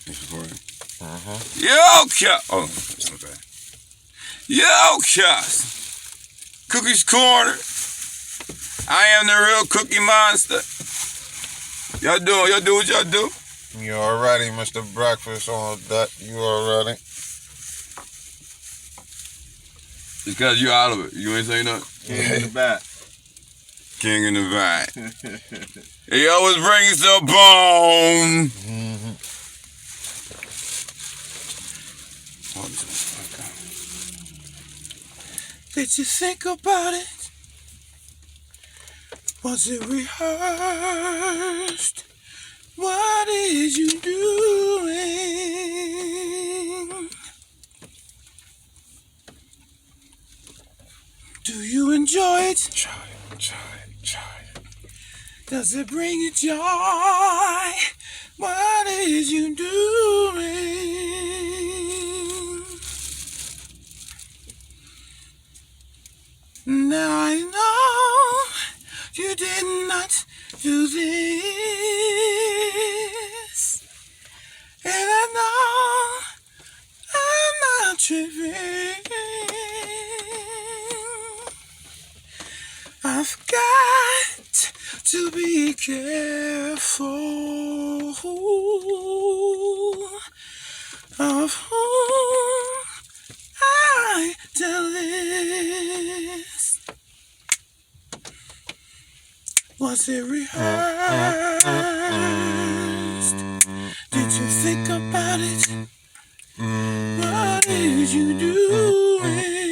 It's recording. Uh-huh. Yo, Cuss. Oh, that's not bad. Yo, Cuss. Cookies Corner. I am the real Cookie Monster. Y'all do what y'all do? You already, Mr. Breakfast on that. You already. It's because you out of it. You ain't saying nothing? King in the back. King in the back. He always brings the bone. Mm-hmm. Did you think about it? Was it rehearsed? What is you doing? Do you enjoy it? Try it. Does it bring you joy? What is you doing? Now I know you did not do this, and I know I'm not tripping. I've got to be careful of whom I tell this. Was it rehearsed? Did you think about it? What did you doing?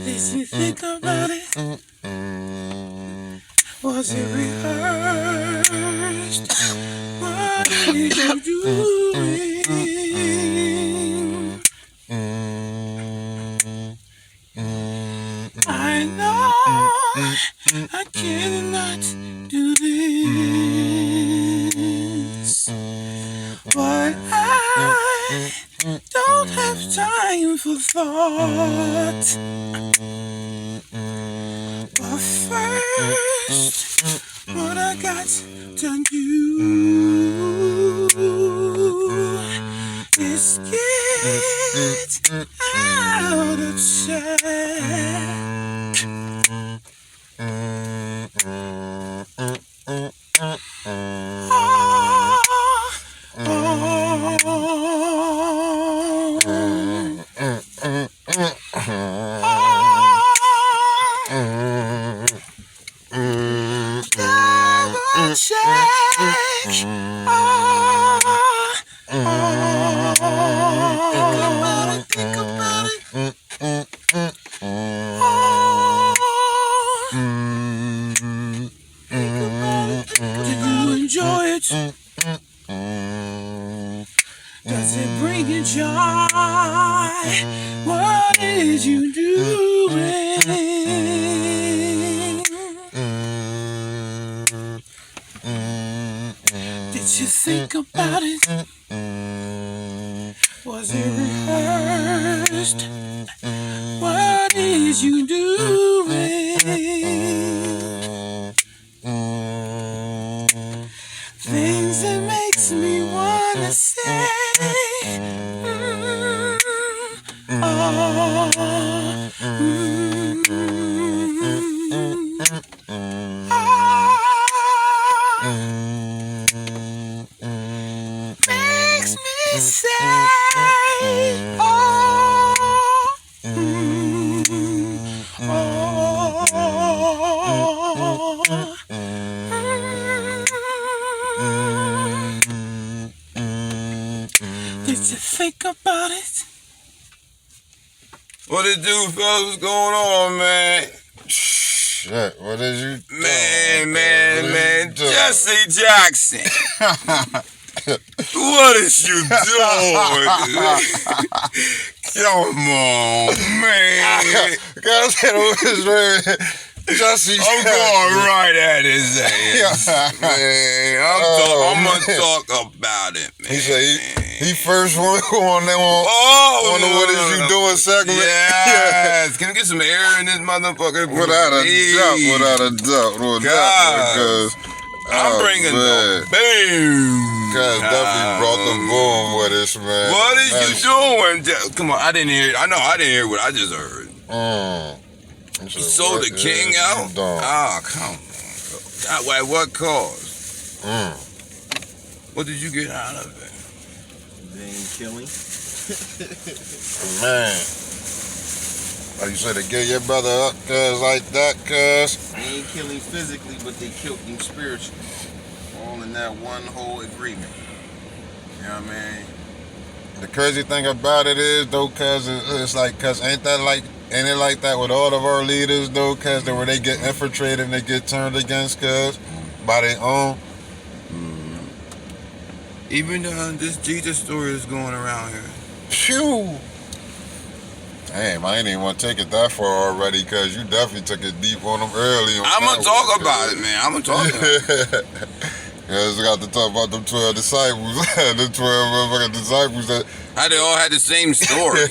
Did you think about it? Was it rehearsed? What did you doing? I know I cannot do this, but I don't have time for thought. But first, what I got to do is get out of check. Double check. Think about it. Did you enjoy it? Does it bring you joy? What is you doing? Did you think about it? Was it rehearsed? What is you doing? Things that makes me wanna say, makes me say, Did you think about it? What it do, fellas? What's going on, man? Shit, what is you doing? Man, Jesse Jackson. What is you doing? Come on, man. Guys, Jesse, I'm going right at his ass, man. I'm gonna talk about it, man. He He first one on that one. Oh, On the What Is You Doing segment. Yes. Can we get some air in this motherfucker? Without a doubt, without a doubt. God. I'm bringing the boom. Cuz definitely brought the boom with us, man. What is you doing? Come on, I didn't hear it. I know I didn't hear what I just heard. You sold the king out? Oh, come on. At what cost? What did you get out of it? Name killing. Man. Like you said, they gave your brother up, cuz, like that, cuz. They ain't killing physically, but they killed him spiritually. All in that one whole agreement. You know what I mean? The crazy thing about it is, though, cuz, it's like, cuz, ain't it like that with all of our leaders, though, cuz, where they get infiltrated and they get turned against, cuz, by their own? Even this Jesus story is going around here. Phew! Damn, I ain't even want to take it that far already, cuz you definitely took it deep on them early. I'm going to talk about it, man. I'm going to talk about it. Cuz we got to talk about them 12 disciples. The 12 motherfucking disciples that... How they all had the same story.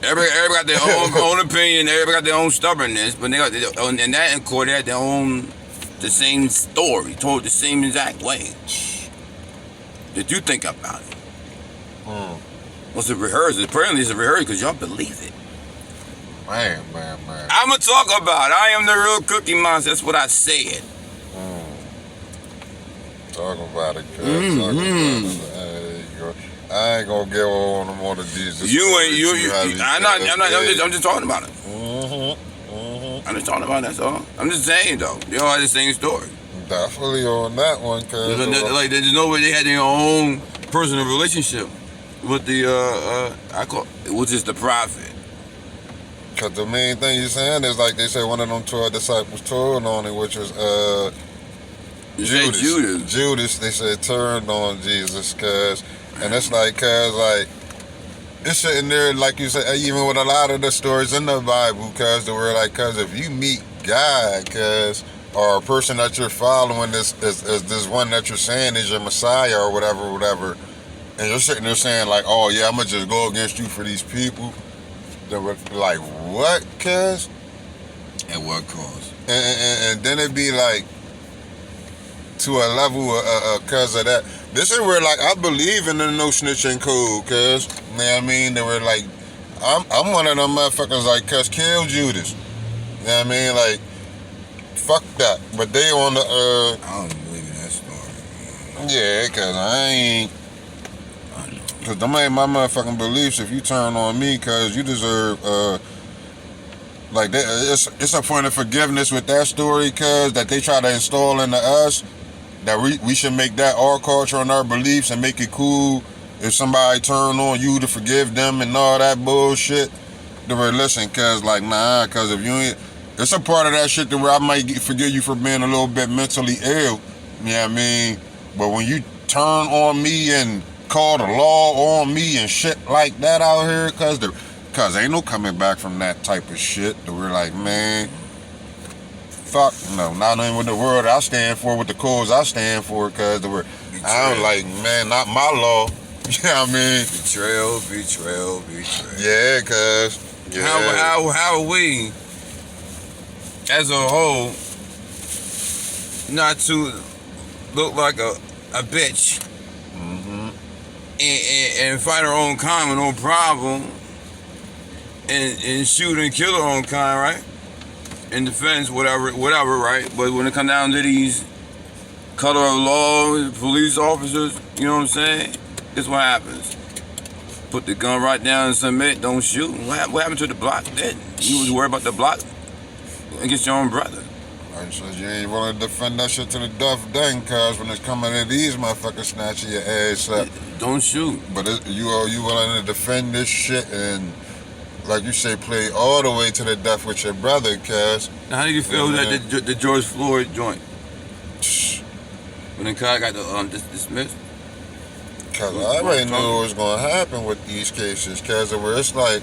Everybody got their own opinion. Everybody got their own stubbornness. But they got in that in court, they had their own, the same story, told the same exact way. Did you think about it? Was it rehearsed? Apparently it's a rehearsal because y'all believe it. Man. I'm going to talk about it. I am the real Cookie Monster. That's what I said. Talk about it, cuz. Talk about it. There you go. I ain't gonna get on them on the Jesus. You ain't, I'm just talking about it. I'm just talking about it, that's all. I'm just saying, though. They all had the same story. Definitely on that one, cuz. Like, there's no way they had their own personal relationship with the, which is the prophet. Cause the main thing you're saying is, like they said, one of them 12 disciples told on it, which was, Judas. Judas, they said, turned on Jesus, cuz. And it's like, cuz, like, it's sitting there, like you said, even with a lot of the stories in the Bible, cuz, they were like, cuz, if you meet God, cuz, or a person that you're following is this one that you're saying is your Messiah or whatever, and you're sitting there saying, like, oh, yeah, I'm going to just go against you for these people, they were like, what, cuz? At what cost? And then it'd be like, to a level cuz of that. This is where, like, I believe in the no snitching code, cuz. You know what I mean? They were like, I'm one of them motherfuckers, like, cuz, kill Judas. You know what I mean? Like, fuck that. But they on the, I don't believe in that story. Yeah, cuz I ain't. Cuz them ain't my motherfucking beliefs. If you turn on me, cuz, you deserve, like, it's a point of forgiveness with that story, cuz, that they try to install into us. That we should make that our culture and our beliefs and make it cool if somebody turn on you to forgive them and all that bullshit. They were listen, cuz, like, nah, cuz if you ain't, it's a part of that shit that where I might forgive you for being a little bit mentally ill. You know what I mean? But when you turn on me and call the law on me and shit like that out here, cuz ain't no coming back from that type of shit. That we're like, man, fuck no, not even with the word I stand for, with the cause I stand for, cuz I don't like, man, not my law. You know what I mean? Betrayal. Yeah, cuz. Yeah. How are we, as a whole, not to look like a bitch and fight our own kind with no problem and shoot and kill our own kind, right? In defense, whatever, right? But when it comes down to these color of law, police officers, you know what I'm saying? This what happens. Put the gun right down and submit, don't shoot. What happened to the block then? You was worried about the block against your own brother. Like, so you ain't willing to defend that shit to the death then, cuz when it's coming to these motherfuckers snatching your ass up. Don't shoot. But you willing to defend this shit and, like you say, play all the way to the death with your brother, cuz. Now, how do you feel that the George Floyd joint? When the guy got dismissed? Cuz I already knew what was going to happen with these cases, cuz where it's like,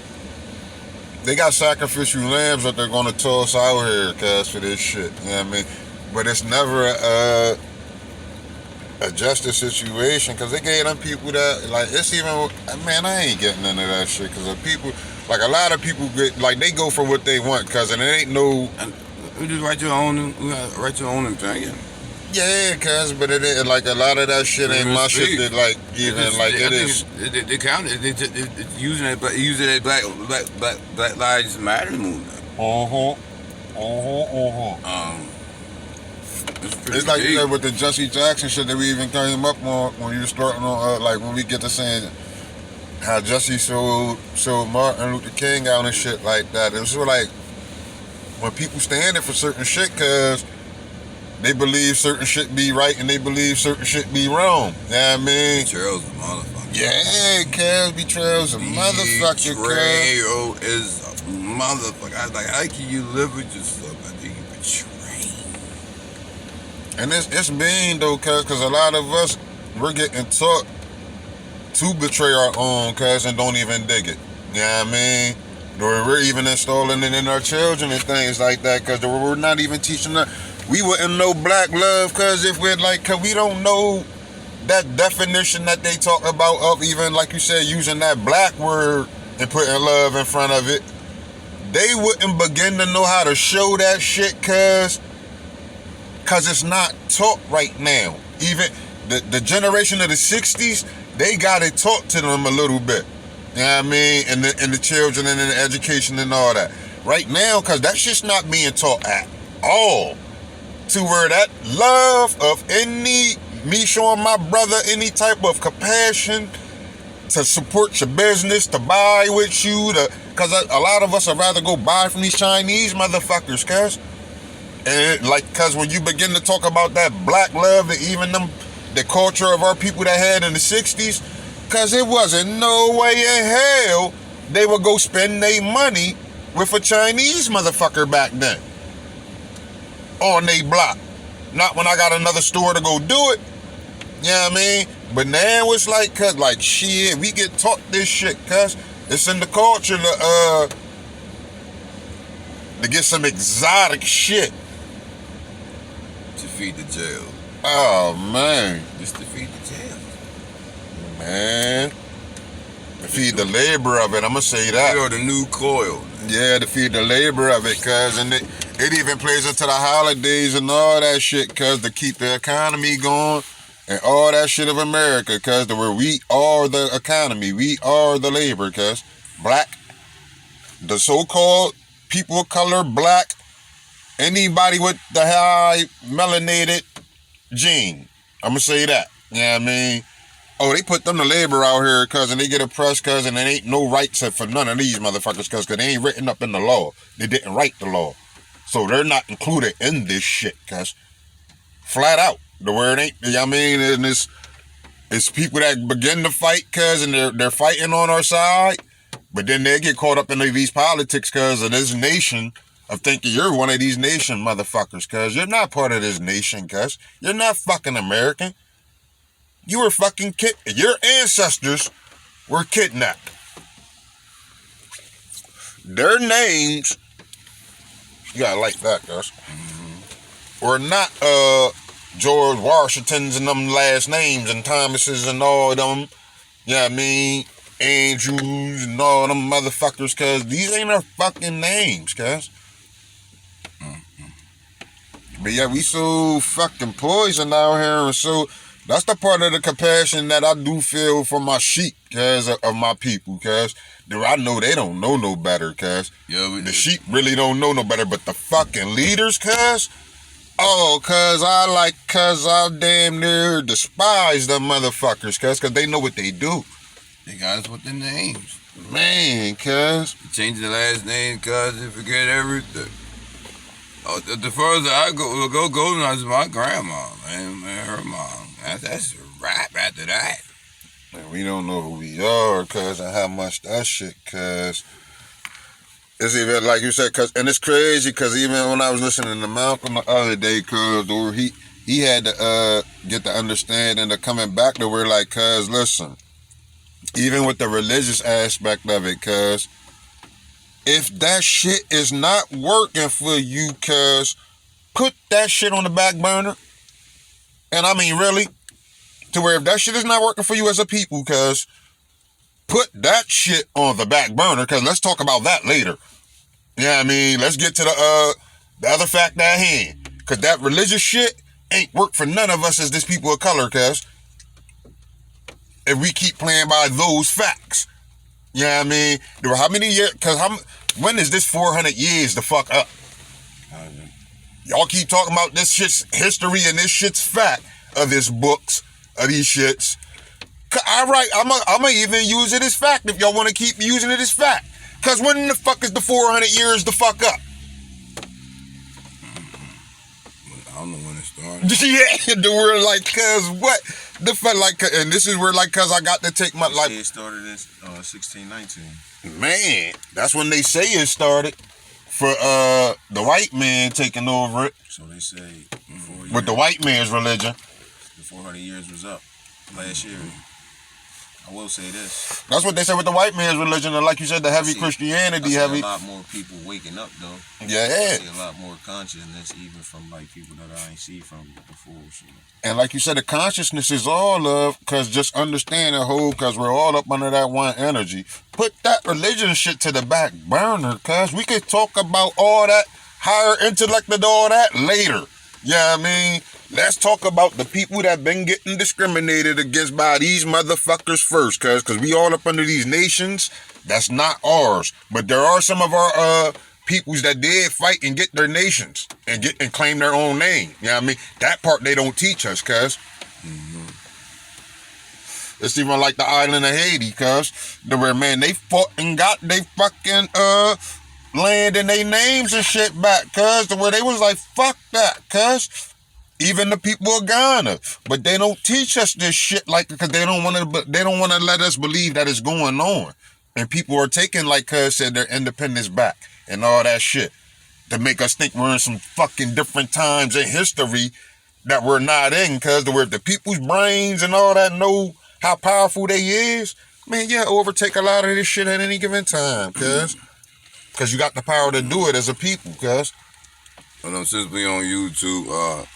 they got sacrificial lambs that they're going to toss out here, cuz, for this shit. You know what I mean? But it's never adjust the situation, because they gave them people that, like, it's even, man, I ain't getting into that shit, because people, like, a lot of people get, like, they go for what they want, because it ain't no, And you just write your own opinion. yeah, cuz, but it ain't, like, a lot of that shit ain't my shit that, like, even, like, it is. They count it. They using it, but using it Black Lives Matter movement. It's like you said with the Jesse Jackson shit that we even came up on when you were starting on, like, when we get to saying how Jesse showed Martin Luther King out and shit like that. It was sort of like when people standing for certain shit because they believe certain shit be right and they believe certain shit be wrong. You know what I mean? Betrayal's a motherfucker. Yeah, cuz, betrayal's a motherfucker, cuz. Betrayal is a motherfucker. I was like, how can you live with yourself? I think you betray. And it's mean though, cuz a lot of us, we're getting taught to betray our own, cuz, and don't even dig it. You know what I mean? Or we're even installing it in our children and things like that, cuz we're not even teaching them. We wouldn't know black love, cuz if we're like, cuz we don't know that definition that they talk about of even, like you said, using that black word and putting love in front of it. They wouldn't begin to know how to show that shit, cuz it's not taught right now. Even the generation of the 60s, they got it taught to them a little bit. You know what I mean? And the children and the education and all that. Right now, cuz that shit's not being taught at all. To where that love of me showing my brother any type of compassion to support your business, to buy with you, cuz a lot of us would rather go buy from these Chinese motherfuckers, cuz. And cuz when you begin to talk about that black love, that even the culture of our people that had in the 60s, cuz it wasn't no way in hell they would go spend their money with a Chinese motherfucker back then on they block. Not when I got another store to go do it. You know what I mean? But now it's like, cuz, like, shit, we get taught this shit, cuz. It's in the culture to get some exotic shit. To feed the jail. Oh, man. Just to feed the jail. Man. To feed the labor of it, I'm going to say that. You're the new coil. Yeah, to feed the labor of it, cuz. And it even plays into the holidays and all that shit, cuz, to keep the economy going and all that shit of America, cuz, to where we are the economy. We are the labor, cuz. Black, the so-called people of color, black, anybody with the high melanated gene. I'm going to say that. You know what I mean? Oh, they put them to labor out here, cuz, and they get oppressed, cuz, and there ain't no rights for none of these motherfuckers, cuz, they ain't written up in the law. They didn't write the law. So they're not included in this shit, cuz. Flat out. The word ain't, you know what I mean? And it's people that begin to fight, cuz, and they're fighting on our side, but then they get caught up in these politics, cuz, of this nation, of thinking you're one of these nation motherfuckers, cuz. You're not part of this nation, cuz. You're not fucking American. You were fucking your ancestors were kidnapped. Their names, you gotta like that, guys, were not George Washington's and them last names and Thomas's and all them, you know what I mean, Andrews and all them motherfuckers, cuz these ain't our fucking names, cuz. But yeah, we so fucking poisoned out here, and so that's the part of the compassion that I do feel for my sheep, cuz, of my people, cuz. I know they don't know no better, cuz. Yeah, the sheep really don't know no better, but the fucking leaders, cuz. Oh, cuz I damn near despise them motherfuckers, cuz they know what they do. They got us with the names. Man, cuz. Changing the last name, cuz, they forget everything. Oh, the further I go now is my grandma, man, her mom. That's a wrap after that. Man, we don't know who we are, cuz, and how much that shit, cuz. It's even like you said, cuz, and it's crazy, cuz even when I was listening to Malcolm the other day, cuz, or he had to get the understanding of coming back to where, like, cuz, listen, even with the religious aspect of it, cuz, if that shit is not working for you, cuz, put that shit on the back burner. And I mean, really, To where if that shit is not working for you as a people, cuz put that shit on the back burner, cuz let's talk about that later. Yeah, I mean, let's get to the other fact at hand. Cuz that religious shit ain't work for none of us as this people of color, cuz if we keep playing by those facts. Yeah, I mean, there were how many years, cuz when is this 400 years the fuck up? Y'all keep talking about this shit's history and this shit's fact of this books, of these shits. Alright, I'ma even use it as fact if y'all want to keep using it as fact. Cause when the fuck is the 400 years the fuck up? I don't know when it started. Yeah, the word like, cause what? The fuck like, and this is where like, cause I got to take my like. It started in 1619. Man, that's when they say it started. For the white man taking over it. So they say with the white man's religion. The 400 years was up last year. I will say this. That's what they said with the white man's religion, and like you said, the heavy Christianity, I see heavy. A lot more people waking up though. Yeah. I see a lot more consciousness, even from like people that I ain't see from before. So. And like you said, the consciousness is all of, cause just understand the whole, cause we're all up under that one energy. Put that religion shit to the back burner, cause we could talk about all that higher intellect and all that later. Yeah, I mean, let's talk about the people that been getting discriminated against by these motherfuckers first, cause we all up under these nations that's not ours. But there are some of our peoples that did fight and get their nations and get and claim their own name. You know what I mean? That part they don't teach us, cuz. It's even like the island of Haiti, cuz. Where, man, they fought and got they fucking land and they names and shit back, cuz. To where they was like, fuck that, cuz. Even the people of Ghana. But they don't teach us this shit like, because they don't want to let us believe that it's going on. And people are taking, like cuz said, their independence back and all that shit to make us think we're in some fucking different times in history that we're not in, cuz where the people's brains and all that know how powerful they is, man, yeah, overtake a lot of this shit at any given time, cuz you got the power to do it as a people, cuz. Well, since we on YouTube,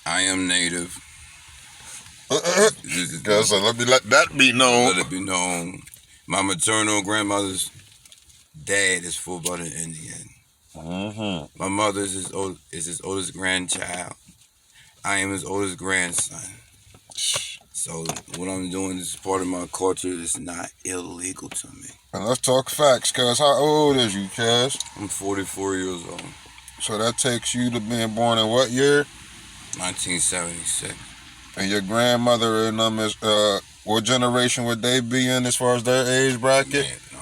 I am native. Cuz, so let that be known. Let it be known. My maternal grandmother's dad is full-blooded Indian. Mm-hmm. My mother is his oldest grandchild. I am his oldest grandson. So what I'm doing is part of my culture. It's not illegal to me. And let's talk facts, cuz. How old is you, cuz? I'm 44 years old. So that takes you to being born in what year? 1976. And your grandmother and them is, what generation would they be in as far as their age bracket? Yeah,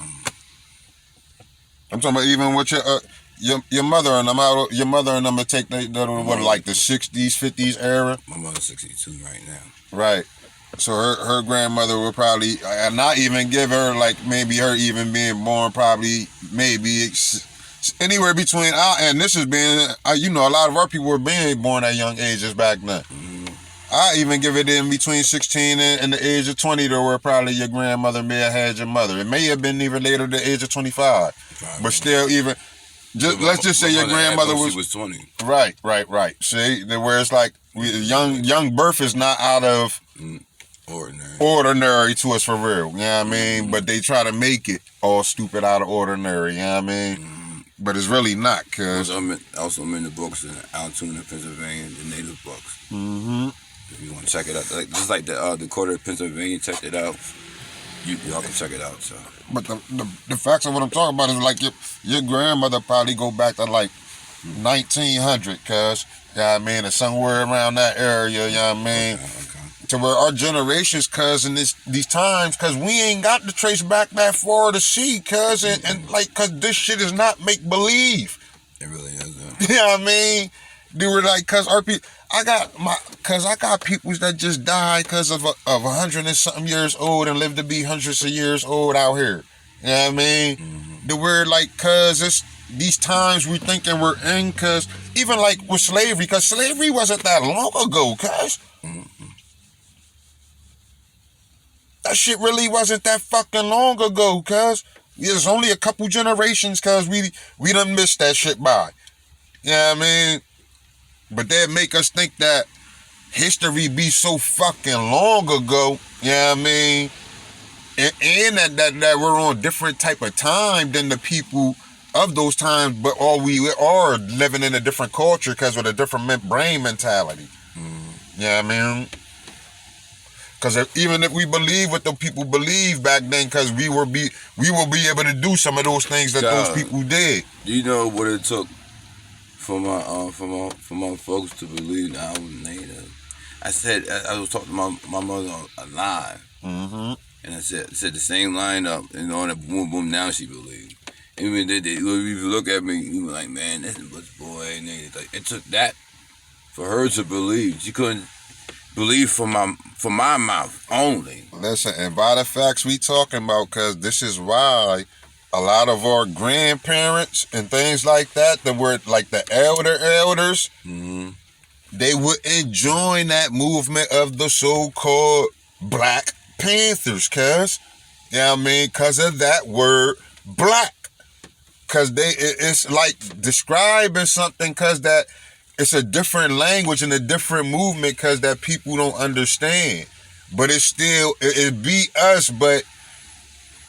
I'm talking about even with your mother and them out. Your mother and them would take what, like the 60s, 50s era. My mother's 62 right now. Right. So her grandmother would probably not even give her like maybe her even being born probably maybe anywhere between and this is being you know a lot of our people were being born at young ages back then. I even give it in between 16 and the age of 20 to where probably your grandmother may have had your mother. It may have been even later the age of 25. But still even, let's just say your grandmother was 20. Right. See, where it's like, young birth is not out of ordinary to us for real. You know what I mean? But they try to make it all stupid out of ordinary. You know what I mean? But it's really not, cuz. Also, I'm in the books in Altoona, Pennsylvania, the native books. If you want to check it out, just like the Dakota of Pennsylvania, check it out. Y'all can check it out. So, but the facts of what I'm talking about is like your grandmother probably go back to like 1900, cuz. You know what I mean? Or somewhere around that area. You know what I mean? Okay. To where our generations, cuz, in these times, cuz we ain't got to trace back that far to see, cuz, and like, cuz this shit is not make believe. It really isn't. You know what I mean? They were like, cuz our people. I got peoples that just died because of 100 and something years old and lived to be hundreds of years old out here. You know what I mean? The word like, cuz it's these times we thinking we're in, cuz even like with slavery, cuz slavery wasn't that long ago, cuz. That shit really wasn't that fucking long ago, cuz. There's only a couple generations, cuz we done missed that shit by. You know what I mean? But they make us think that history be so fucking long ago, you know what I mean? And that we're on different type of time than the people of those times, but all we are living in a different culture because with a different brain mentality. You know what I mean? Because even if we believe what the people believe back then, because we will be able to do some of those things that those people did. You know what it took for my folks to believe that I was native. I said I was talking to my mother alive, and I said the same line up, and on the boom boom. Now she believed. Even if you look at me, you were like, man, this is what's boy. Like, it took that for her to believe. She couldn't believe from my mouth only. Listen, and by the facts we talking about, because this is why a lot of our grandparents and things like that were like the elders, they wouldn't join that movement of the so-called Black Panthers, cuz, you know what I mean, because of that word black. Because it's like describing something, because that it's a different language and a different movement, because that people don't understand. But it's still, it be us, but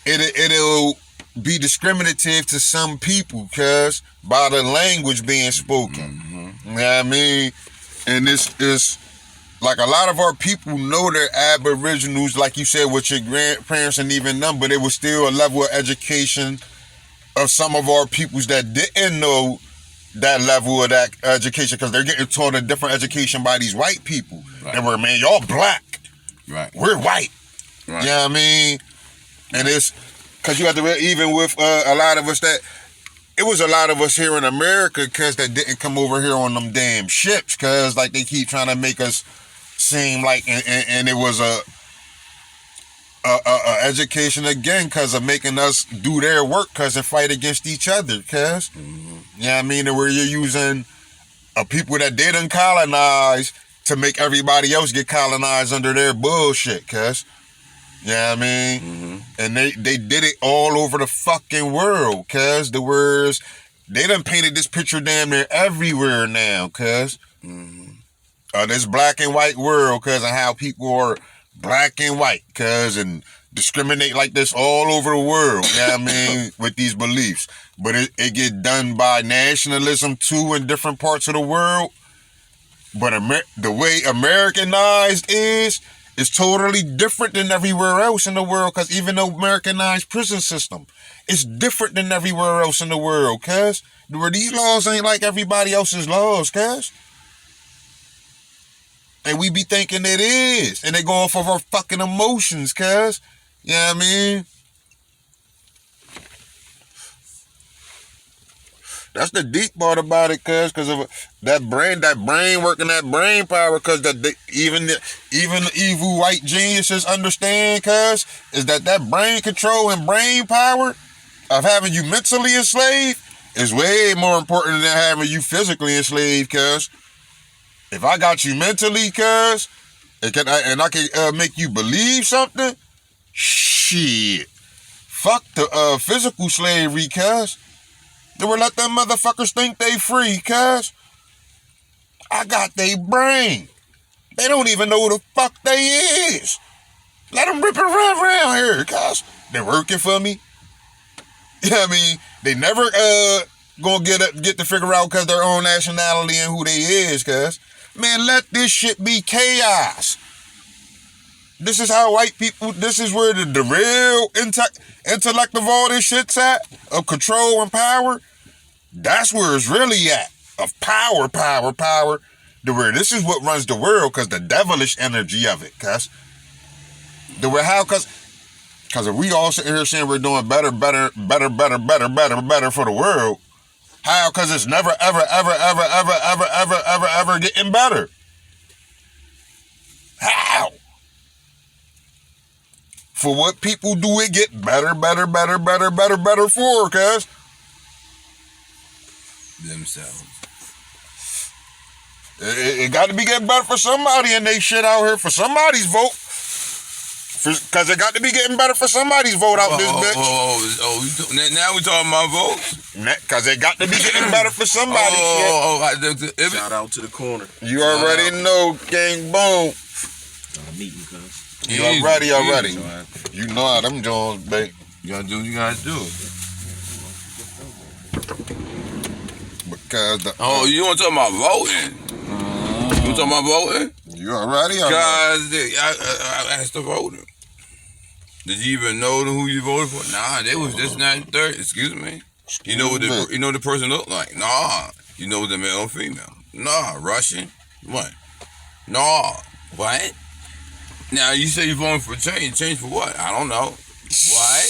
it'll be discriminative to some people, because by the language being spoken. You know what I mean? And it's like a lot of our people know they're aboriginals, like you said, with your grandparents and even them, but it was still a level of education of some of our peoples that didn't know that level of that education, because they're getting taught a different education by these white people. Right. They were, man, y'all black. Right. We're white. Right. You know what I mean? And it's because you have to, even with a lot of us that, it was a lot of us here in America, because that didn't come over here on them damn ships, because like they keep trying to make us seem like, and it was a education again, because of making us do their work, because and fight against each other, because you know what I mean, where you're using people that didn't colonize to make everybody else get colonized under their bullshit, cuz you know what I mean? And they did it all over the fucking world, cuz the words, they done painted this picture damn near everywhere now, cuz this black and white world, cuz, and how people are black and white, cuz, and discriminate like this all over the world, you know what I mean, with these beliefs. But it get done by nationalism too in different parts of the world. But the way Americanized is totally different than everywhere else in the world, because even the Americanized prison system is different than everywhere else in the world, cuz, where these laws ain't like everybody else's laws, cuz. And we be thinking it is. And they go off of our fucking emotions, cuz. You know what I mean? That's the deep part about it, cuz, because of that brain working, that brain power, cuz even the evil white geniuses understand, cuz, is that brain control and brain power of having you mentally enslaved is way more important than having you physically enslaved, cuz. If I got you mentally, cuz, and I can make you believe something, shit. Fuck the physical slavery, cuz. They would let them motherfuckers think they free, cuz. I got they brain. They don't even know who the fuck they is. Let them rip it around here, cuz. They're working for me. You know what I mean? They never gonna get to figure out because their own nationality and who they is, cuz. Man, let this shit be chaos. This is how white people, this is where the real intellect of all this shit's at, of control and power. That's where it's really at, of power. To where this is what runs the world, because the devilish energy of it, cuz. The way how, cuz if we all sit here saying we're doing better for the world, how? Because it's never, ever getting better. How? For what people do it get better for, cuz? Themselves. It got to be getting better for somebody, and they shit out here for somebody's vote. Because it got to be getting better for somebody's vote out this bitch. Now we talking about votes? Because it got to be getting better for somebody. Shout out to the corner. You already know, gang boom. Meeting, cuz. You already. You know how them Jones, babe. You gotta do what you gotta do. Because you want to talk about voting? You talking about voting? You already. Guys, I asked the voter. Did you even know who you voted for? Nah, they was just 9:30. Excuse me. You know what the person looked like? Nah. You know the male or female? Nah. Russian? What? Nah. What? Now you say you're voting for change. Change for what? I don't know. What?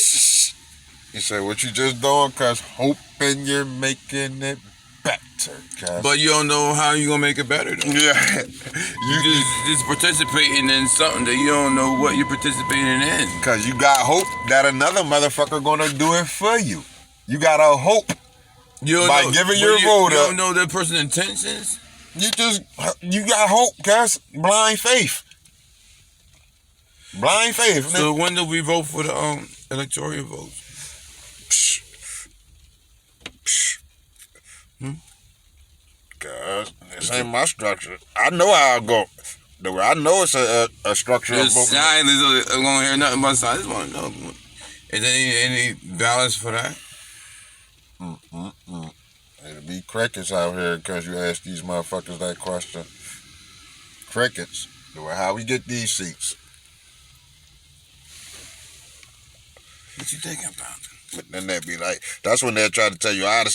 You say what you just doing? Cause hoping you're making it better. But you don't know how you gonna make it better though. Yeah. You just participating in something that you don't know what you're participating in. Cause you got hope that another motherfucker gonna do it for you. You gotta hope by giving your vote You up. don't know that person's intentions. You got hope, cuz blind faith. Blind faith. So when do we vote for the electoral votes? Cuz this ain't my structure. I know how I go. I know it's a structure of voting. I'm gonna hear nothing but sign. I just want to know. Is there any balance for that? It'll be crickets out here because you ask these motherfuckers that question. Crickets. How we get these seats? What you thinking about? But then they'd be like, that's when they'll try to tell you, the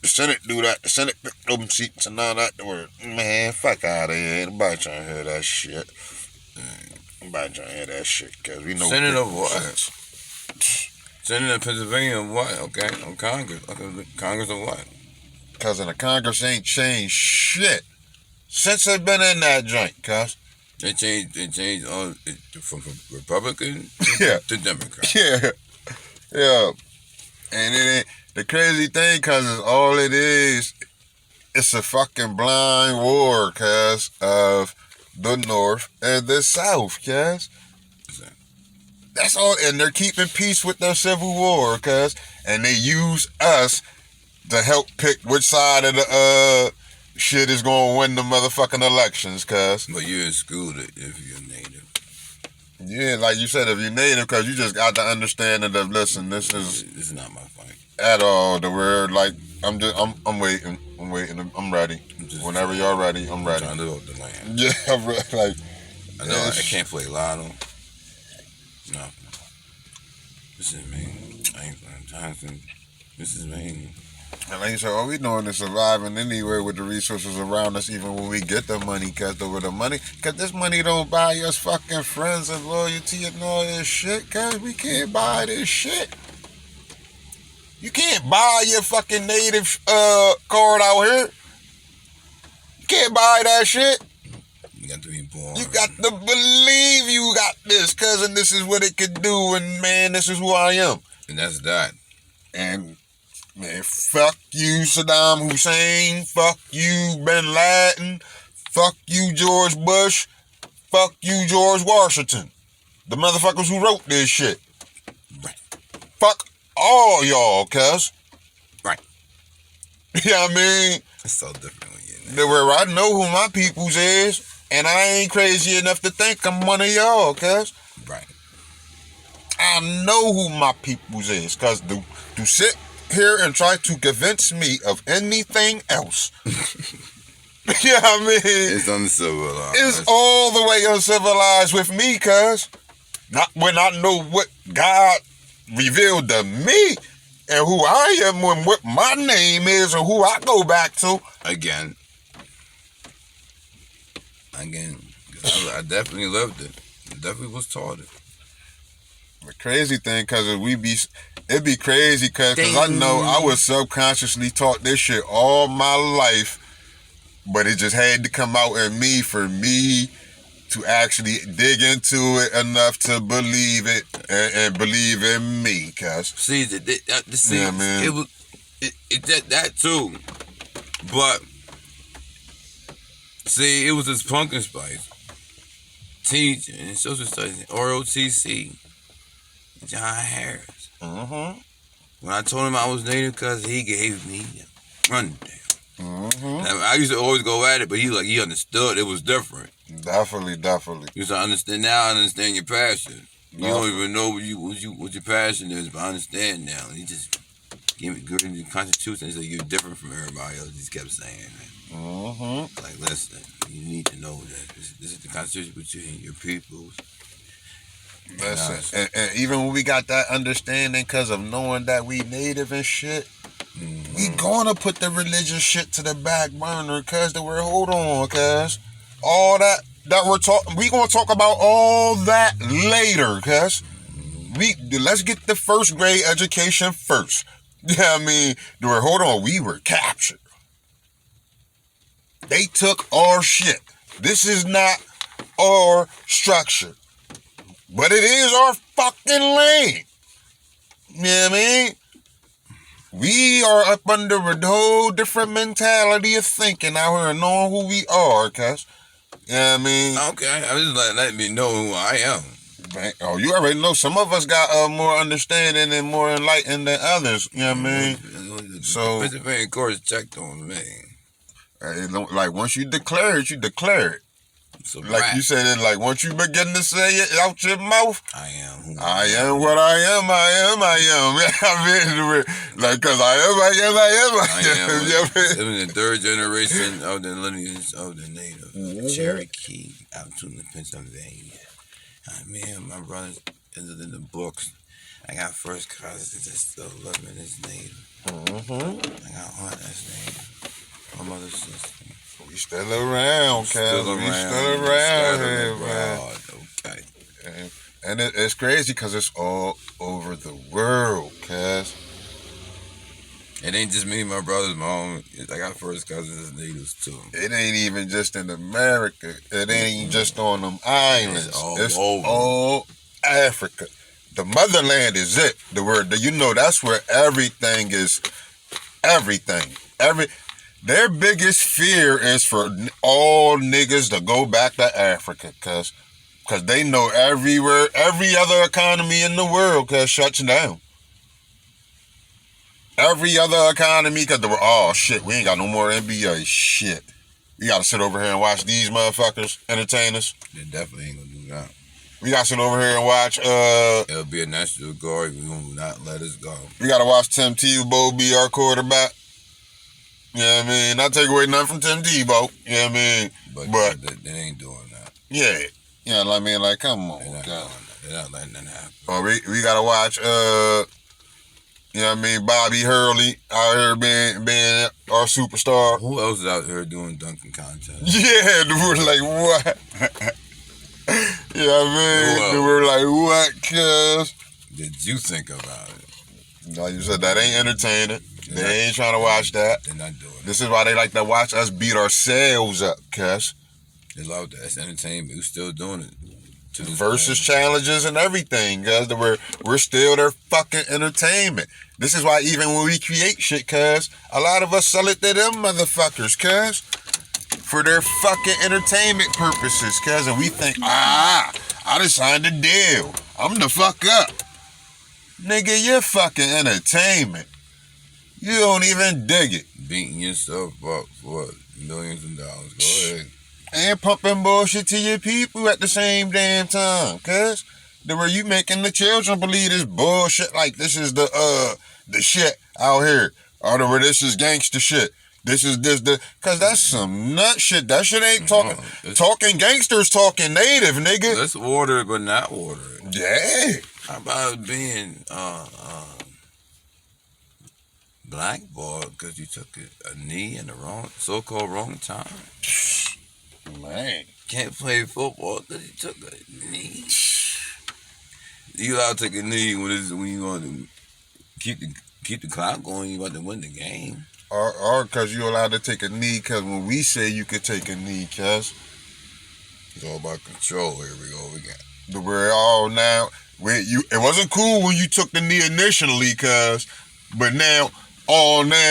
Senate do that, the Senate pick them seats and all that. The word, man, fuck out of here. Nobody trying to hear that shit. Nobody trying to hear that shit because we know. Senate of what? Senate of Pennsylvania of what? Okay, on Congress. Congress of what? Because the Congress ain't changed shit since they've been in that joint, cuz. They changed all from Republican to Democrat. Yeah. And it ain't the crazy thing, cuz all it is, it's a fucking blind war, cuz, of the North and the South, cuz. That's all, and they're keeping peace with their civil war, cuz, and they use us to help pick which side of the shit is gonna win the motherfucking elections, cuz. But you're excluded if you're native. Yeah, like you said, if you're native, cuz you just got to understand that, listen, this is not my fight at all. The word, like, I'm waiting, I'm ready. Whenever y'all ready, I'm ready. Trying to live up the land. Yeah, I'm ready. Like, I know I can't play lotto. No. This is me. I ain't playing Johnson. This is me. And like you said, all we doing is surviving anywhere with the resources around us, even when we get the money, cuz this money don't buy us fucking friends and loyalty and all this shit, cuz we can't buy this shit. You can't buy your fucking native card out here. You can't buy that shit. You got to be born. You got to believe you got this, cuz, and this is what it could do, and man, this is who I am. And that's that. And man, fuck you, Saddam Hussein. Fuck you, Bin Laden. Fuck you, George Bush. Fuck you, George Washington. The motherfuckers who wrote this shit. Right. Fuck all y'all, cuz. Right. You know what I mean? It's so different when you're in there. Where I know who my peoples is, and I ain't crazy enough to think I'm one of y'all, cuz. Right. I know who my peoples is, cuz to sit here and try to convince me of anything else. You know what I mean? It's uncivilized. It's all the way uncivilized with me, cuz. Not when I know what God revealed to me and who I am and what my name is and who I go back to. Again. I definitely loved it. I definitely was taught it. The crazy thing, cuz it'd be crazy, cuz I know I was subconsciously taught this shit all my life, but it just had to come out in me for me to actually dig into it enough to believe it and believe in me, cuz. See, yeah, man. It was that too, but see, it was this pumpkin spice teacher in social studies, ROTC, John Harris. Mm-hmm. When I told him I was Native, cuz he gave me a rundown. Mm-hmm. Now, I used to always go at it, but he understood it was different. Definitely. You used to understand. Now I understand your passion. You don't even know what your passion is, but I understand now. He just gave me good in the Constitution. He said you're different from everybody else. He just kept saying that. Mm-hmm. Like, listen, you need to know that this is the Constitution between your peoples. Listen, and even when we got that understanding because of knowing that we Native and shit, we gonna put the religious shit to the back burner, cuz the word, hold on, cuz. All that we're talking, we gonna talk about all that later, cuz. Let's get the first grade education first. Yeah, I mean, the word, hold on, we were captured. They took our shit. This is not our structure. But it is our fucking land. You know what I mean? We are up under a whole different mentality of thinking out here and knowing who we are, cuz. You know what I mean? Okay, I was just letting me know who I am. Oh, you already know. Some of us got more understanding and more enlightened than others. You know what I mean? So, the Pennsylvania courts checked on me. Like, once you declare it, you declare it. So like you said, it, like once you begin to say it out your mouth, I am what I am. I mean, like, cause I am. Living in the third generation of the lineage of the native Cherokee out to Pennsylvania. Me and my brothers is in the books. I got first cousins that still live in this native. I got aunt that's native. My mother's sister. We still around, Cal. We still around here, man. Okay. And it's crazy because it's all over the world, Cass. It ain't just me and my brothers, mom. I got first cousins as natives too. It ain't even just in America. It ain't just on them islands. It's all over. All Africa. The motherland is it. The word. You know, that's where everything is. Everything. Their biggest fear is for all niggas to go back to Africa, cause they know every other economy in the world, cause shuts down. Every other economy, cause they were, oh shit, we ain't got no more NBA shit. We gotta sit over here and watch these motherfuckers entertain us. They definitely ain't gonna do that. We gotta sit over here and watch. It'll be a National Guard. We will not let us go. We gotta watch Tim Tebow be our quarterback. You know what I mean? Not take away nothing from Tim Tebow. You know what I mean? But they ain't doing that. Yeah. You know what I mean? Like, come on. They're not letting that happen. Oh, we gotta watch, you know what I mean, Bobby Hurley out here being our superstar. Who else is out here doing dunking contests? Yeah, we're like, what? You know what I mean? We're like, what, cuz? Did you think about it? Like you said, that ain't entertaining. They ain't trying to watch that. They're not doing it. This is why they like to watch us beat ourselves up, cuz. They love that. It's entertainment. We're still doing it. Versus challenges and everything, cuz. We're still their fucking entertainment. This is why even when we create shit, cuz, a lot of us sell it to them motherfuckers, cuz. For their fucking entertainment purposes, cuz. And we think, I just signed a deal. I'm the fuck up. Nigga, you're fucking entertainment. You don't even dig it. Beating yourself up for what? Millions of dollars. Go ahead. And pumping bullshit to your people at the same damn time, cuz. Where you making the children believe this bullshit like this is the shit out here. Or where this is gangster shit. Cuz that's some nut shit. That shit ain't talking gangsters talking native, nigga. Let's order it, but not order it. Yeah. How about being blackballed because you took a knee in the so-called wrong time? Man. Can't play football because you took a knee. You allowed to take a knee when you want to keep the clock going. You about to win the game. Or because you allowed to take a knee because when we say you could take a knee, cuz. It's all about control. Here we go. We got. We're all now. It wasn't cool when you took the knee initially, cuz. But now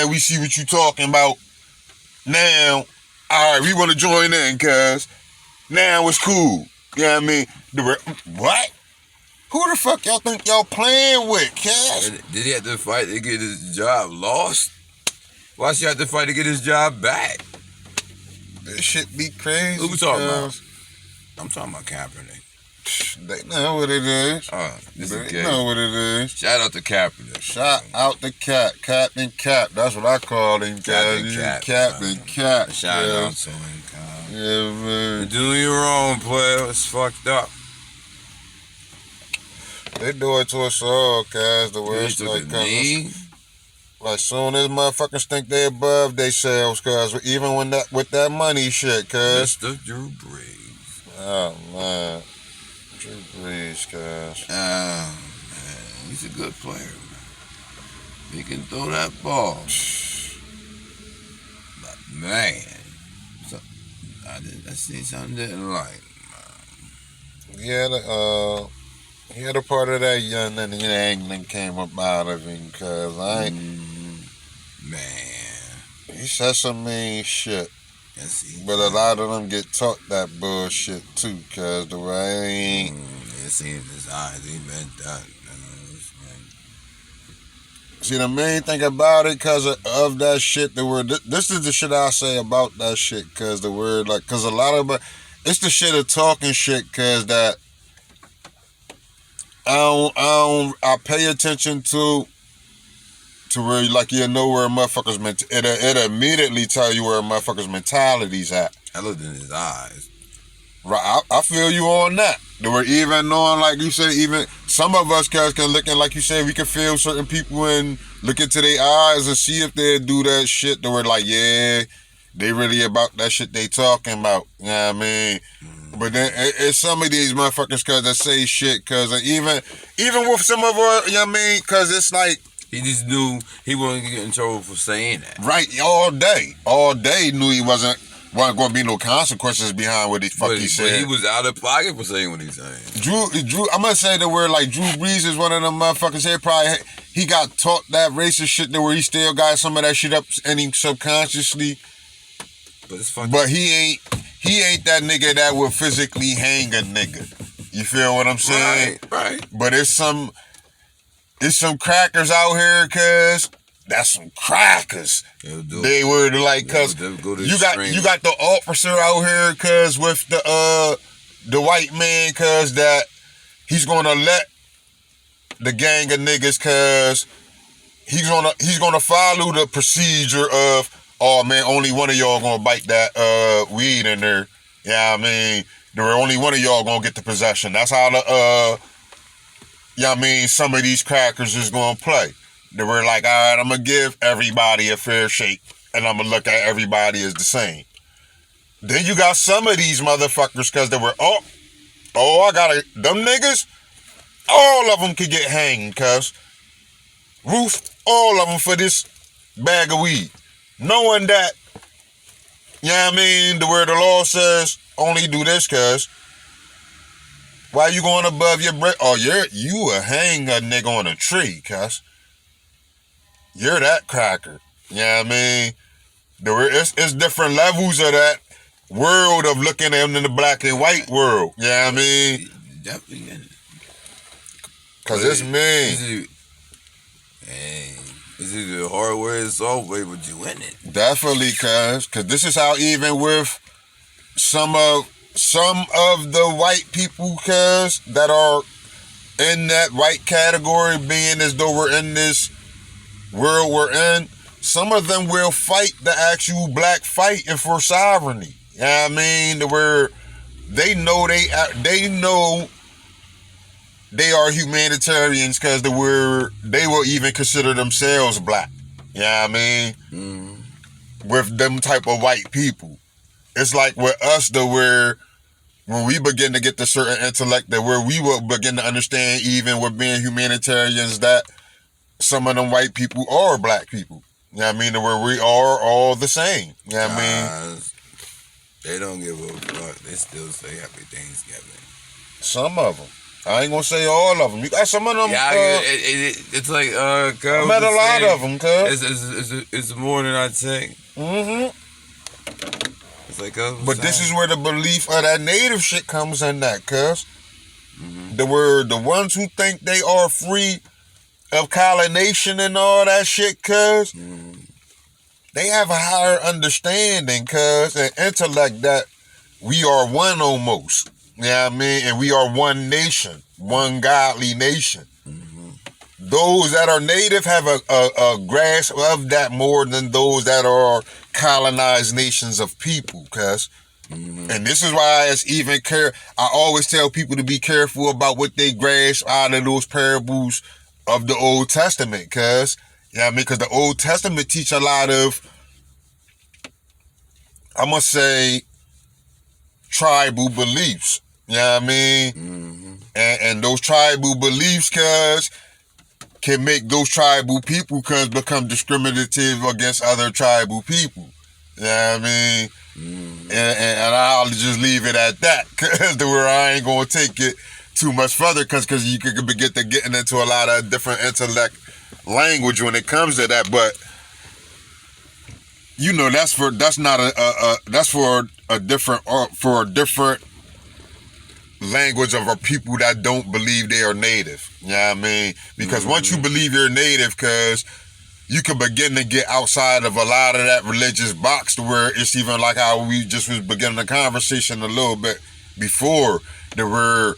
we see what you talking about. Now, all right, we want to join in, cuz. Now it's cool. You know what I mean? What? Who the fuck y'all think y'all playing with, Cash? Did he have to fight to get his job lost? Why should he have to fight to get his job back? This shit be crazy. Who we talking about? cuz. I'm talking about Kaepernick. They know what it is. This They is gay. know what it is. Shout out to Kaepernick. Shout out to Captain Cap. That's what I call him, Captain guys. Cap. Captain Cap. Shout yeah. out to him, Kyle. Yeah, man. You're doing your wrong, player. It's fucked up. They do it to us all, guys. The way He it's took like, a knee. like soon as motherfuckers think they above themselves, cuz even when that with that money shit, cuz. Mr. Drew Brees. Oh man, Drew Brees, cuz. Man, he's a good player, man. He can throw that ball. But man, I seen something I didn't like. He had a part of that young and the England came up out of him, cuz Man, he said some mean shit. yes, he But a lot of them get taught that bullshit too, cuz the way it seems his eyes, he meant that. see the main thing about it, cuz of that shit, the word. This is the shit I say about that shit, cuz the word, like, cuz a lot of it's the shit of talking shit, cuz that I pay attention to where like you know where a motherfuckers it immediately tell you where a motherfucker's mentality's at. I looked in his eyes. Right, I feel you on that. They were even knowing, like you said, even some of us guys can look and like you said, we can feel certain people and look into their eyes and see if they do that shit. They were like, yeah, they really about that shit they talking about. You know what I mean? But then it's some of these motherfuckers cause that say shit, cause even with some of our, you know what I mean? Cause it's like, He just knew he wasn't gonna get in trouble for saying that. right, all day knew he wasn't going to be no consequences behind what he But said. he was out of pocket for saying what he's saying. Drew, I'm gonna say the word like Drew Brees is one of them motherfuckers. He got taught that racist shit to where he still got some of that shit up in him subconsciously. But it's fucking. But he ain't that nigga that will physically hang a nigga. You feel what I'm saying? Right. But it's some crackers out here, cuz that's some crackers. They were like, cuz you got the officer out here, cuz with the white man, cuz that he's gonna let the gang of niggas, cuz he's gonna follow the procedure of, oh man, only one of y'all gonna bite that weed in there. Yeah, I mean, there were only one of y'all gonna get the possession. That's how some of these crackers is gonna play. They were like, all right, I'm gonna give everybody a fair shake, and I'm gonna look at everybody as the same. Then you got some of these motherfuckers, cause they were, them niggas, all of them could get hanged, cuz. Roof, all of them for this bag of weed. Knowing that, you know what I mean, where the law says only do this, cuz. Why you going above your break? Oh, you will hang a nigga on a tree, cuz. You're that cracker. You know what I mean? It's different levels of that world of looking at them in the black and white world. You know what I mean? Definitely. Cause it's mean. It's either the hard way or soft way, but you in it. Definitely, cuz this is how even with some of the white people, cuz, that are in that white category, being as though we're in this world we're in, some of them will fight the actual black fight and for sovereignty. You know what I mean? Where they know they are humanitarians because they will even consider themselves black. You know what I mean? Mm-hmm. With them type of white people. It's like with us though, where when we begin to get the certain intellect that where we will begin to understand, even with being humanitarians, that some of them white people are black people. You know what I mean? Where we are all the same. You know what I mean? They don't give a fuck. They still say Happy Thanksgiving. Some of them. I ain't gonna say all of them. You got some of them. Yeah, it's like I met a lot of them, cuz. It's more than I think. Mm-hmm. It's like us. But this is where the belief of that native shit comes in that, cuz. The ones who think they are free of colonization and all that shit, cuz. They have a higher understanding, cuz, and intellect that we are one almost. You know what I mean? And we are one nation, one godly nation. Those that are native have a grasp of that more than those that are colonized nations of people, cuz. And this is why it's even I always tell people to be careful about what they grasp out of those parables of the Old Testament, cuz. You know what I mean? Because the Old Testament teach a lot of, I'm going to say, tribal beliefs. You know what I mean? And those tribal beliefs, cuz, can make those tribal people, cuz, become discriminative against other tribal people. You know what I mean? And I'll just leave it at that, cuz, to where I ain't going to take it too much further, cuz you could getting into a lot of different intellect language when it comes to that. But you know, that's for a different language of our people that don't believe they are native. You know what I mean? Because once you believe you're native, cuz, you can begin to get outside of a lot of that religious box, to where it's even like how we just was beginning the conversation a little bit before. There were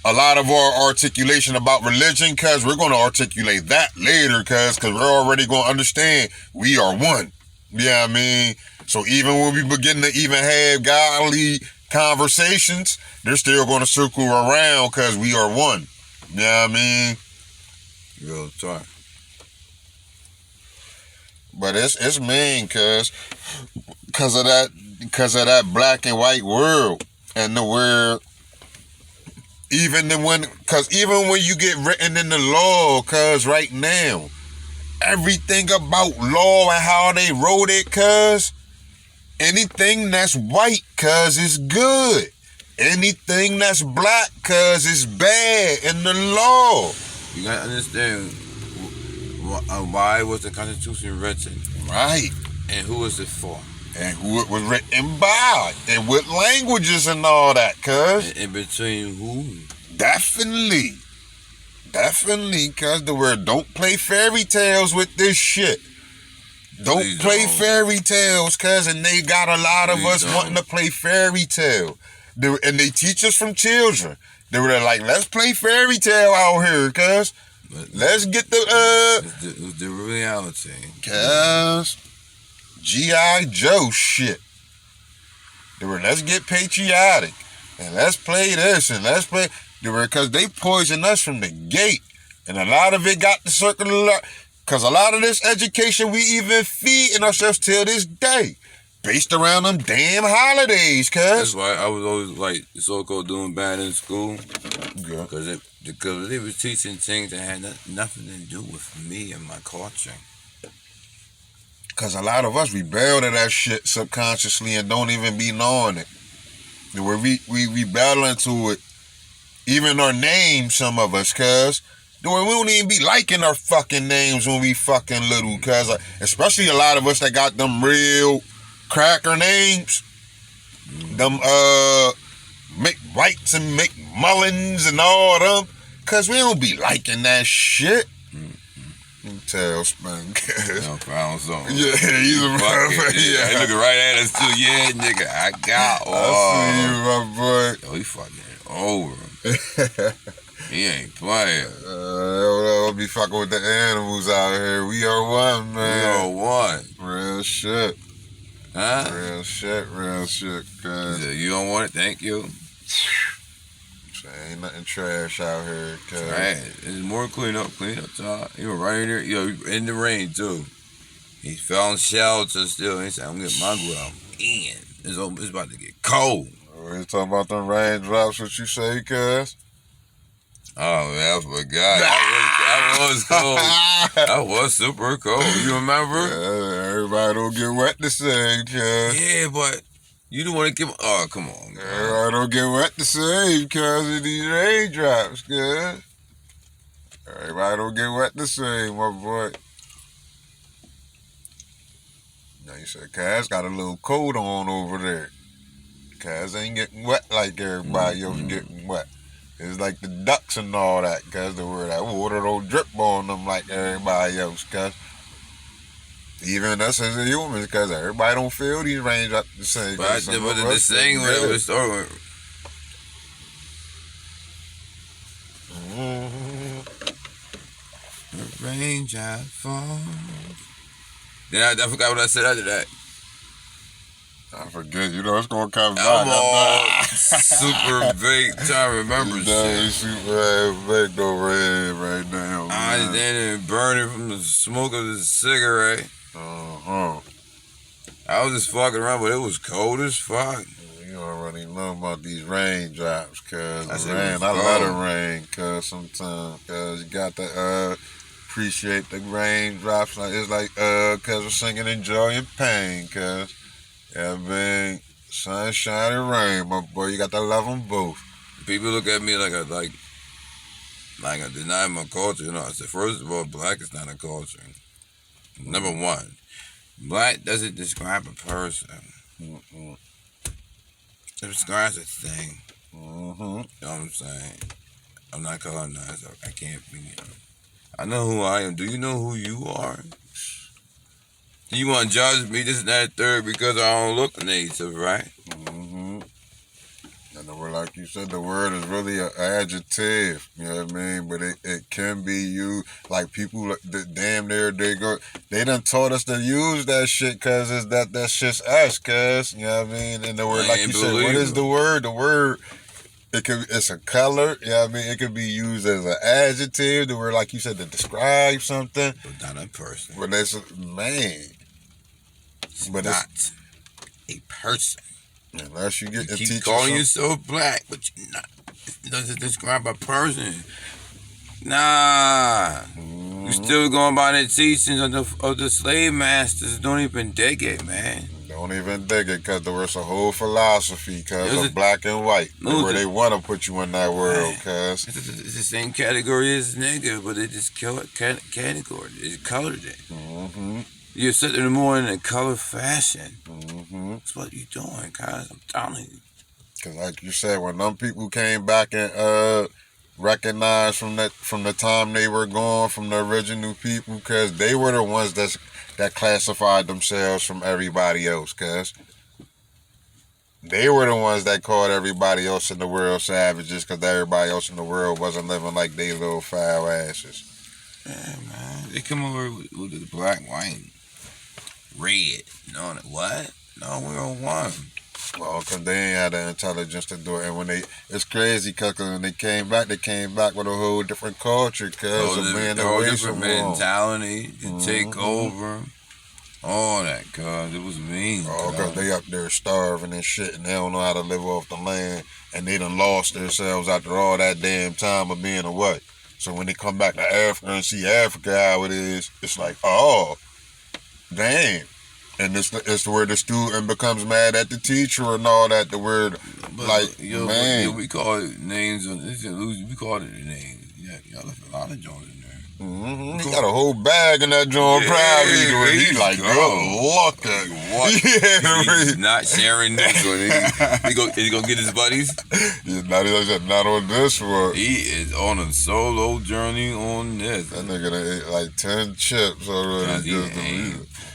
a lot of our articulation about religion, cuz we're going to articulate that later, cuz we're already going to understand we are one. You know what I mean? So even when we begin to even have godly conversations, they're still going to circle around, cuz we are one. You know what I mean? Real talk. But it's mean, cuz of that black and white world, and the world. Even when you get written in the law, cuz, right now, everything about law and how they wrote it, cuz, anything that's white, cuz, is good. Anything that's black, cuz, is bad in the law. You gotta understand why was the Constitution written? Right. And who was it for? And who it was written by, and what languages and all that, cuz. In between who? Definitely, cuz, the word don't play fairy tales with this shit. Don't play fairy tales, cuz, and they got a lot of us wanting to play fairy tale. And they teach us from children. They were like, let's play fairy tale out here, cuz. Let's get the reality. Cuz. G.I. Joe shit. They were, let's get patriotic. And let's play this and let's play. They were, because they poisoned us from the gate. And a lot of it got the circular. Because a lot of this education we even feed in ourselves till this day. Based around them damn holidays, cuz. That's why I was always like so-called doing bad in school. Yeah. Because they were teaching things that had nothing to do with me and my culture. Because a lot of us rebel to that shit subconsciously and don't even be knowing it. Where we rebel into it. Even our names, some of us, cuz. We don't even be liking our fucking names when we fucking little, cuz. Especially a lot of us that got them real cracker names. Them, McWhites and McMullins and all them. Cuz we don't be liking that shit. Tailspin, cuz. No problem, so. Yeah, he's a motherfucker. Yeah, he looking right at us too. Yeah, nigga, I got I see you, my boy. Yo, he fucking over. He ain't playing. Don't be fucking with the animals out here. We are one, man. We are one. Real shit. Huh? Real shit, cuz. You don't want it? Thank you. Ain't nothing trash out here, cuz. Trash. There's more clean up, Todd. He was right in there. Yo, in the rain, too. He found shelter still. He said, I'm getting my ground in. It's about to get cold. We talking about them raindrops, what you say, cuz? Oh, man, I forgot. That was cold. That was super cold. You remember? Everybody don't get wet the same, cuz. Yeah, but you don't want to give... Oh, come on, man. Everybody don't get wet the same because of these raindrops, cuz. Everybody don't get wet the same, my boy. Now you said, cuz got a little coat on over there. cuz ain't getting wet like everybody else getting wet. It's like the ducks and all that, cuz the word that water don't drip on them like everybody else, cuz. Even us as a humans, cuz everybody don't feel these raindrops the same. But the thing with it was over. The raindrop falls. Then I forgot what I said after that. I forget, it's gonna come I'm back. all super vague trying to remember shit. Super baked over here right now. I Man. understand it burning from the smoke of the cigarette. Uh-huh. I was just fucking around, but it was cold as fuck. You already know about these raindrops, cuz I the said it rain, was I let it cold. rain, cuz sometimes, cuz you got to appreciate the raindrops. Like it's like cuz we're singing enjoy and pain, cuz yeah, man, sunshine and rain, my boy, you got to love them both. People look at me like I deny my culture. I said, first of all, black is not a culture. Number one, black doesn't describe a person. Mm-mm. It describes a thing. Mm-hmm. You know what I'm saying? I'm not colonized. I can't be. I know who I am. Do you know who you are? Do you want to judge me this and that third because I don't look native, right? Mm-hmm. And the word, like you said, the word is really an adjective. You know what I mean? But it can be used like people damn near they done taught us to use that shit because it's that shit's us, cuz. You know what I mean? And the word, like you said, what is the word? The word, it's a color. You know what I mean? It could be used as an adjective. The word, like you said, to describe something. But not a person. But that's man. It's But not a person. Unless you get You to keep teach calling yourself. yourself black, but you're not. It doesn't describe a person. Nah. Mm-hmm. You're still going by the teachings of the slave masters. Don't even dig it, man. Don't even dig it, because there was a whole philosophy, because of black and white. Luther. Where they want to put you in that world, cuz. It's the same category as nigga, but they just category. They colored it. Mm-hmm. You're sitting more in a color fashion. Mm-hmm. That's what you doing, guys. I'm telling you. Because like you said, when them people came back and recognized from the time they were gone, from the original people, because they were the ones that classified themselves from everybody else, cuz. They were the ones that called everybody else in the world savages, because everybody else in the world wasn't living like they little foul asses. Yeah, man. They come over with the black, white, red. No, what? No, we're on one. Well, because they ain't had the intelligence to do it. And it's crazy, because when they came back with a whole different culture, because of being away different from home. mentality to take over. All that, cuz. It was mean. Oh, because they up there starving and shit, and they don't know how to live off the land, and they done lost themselves after all that damn time of being away. So when they come back to Africa and see Africa how it is, it's like, oh, damn. And it's where the student becomes mad at the teacher and all that. The word, man. We call it names. We call it a name. Yeah, y'all left a lot of joints in there. Mm-hmm. He got a whole bag in that joint, probably. He like, good luck. What? Yeah, He's not sharing this one. Is he gonna get his buddies? Yeah, not on this one. He is on a solo journey on this. That nigga done ate like 10 chips already.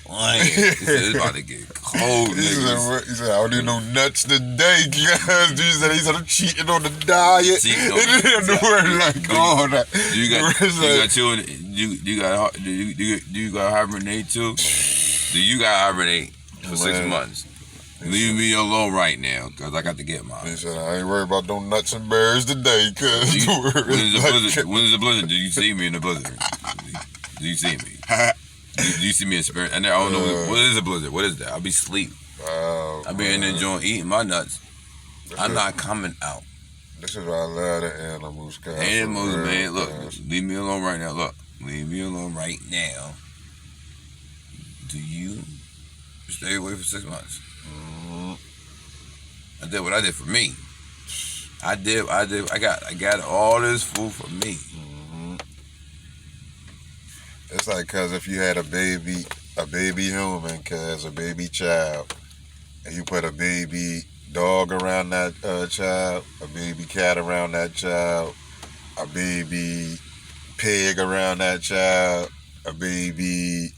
He said it's about to get cold, He niggas. said, I don't need no nuts today, guys. He said, I'm cheating on the diet. Cheating on He didn't know where like all that. Do you got children? Do you got hibernate too? Do you got hibernate for 6 months? Leave me alone right now, cause I got to get mine. He said, I ain't worried about no nuts and berries today, cause when is the blizzard? Do you see me in the blizzard? Do you see me? Do you see me in spirit? And I don't know what is a blizzard. What is that? I'll be asleep. I'll be in there enjoying eating my nuts. I'm not coming out. This is why I love the animals, cuz. Animals, man. Look, leave me alone right now. Look, leave me alone right now. Do you stay away for 6 months? Mm-hmm. I did what I did for me. I got all this food for me. Mm-hmm. It's like, cuz if you had a baby human, cuz a baby child, and you put a baby dog around that child, a baby cat around that child, a baby pig around that child, a baby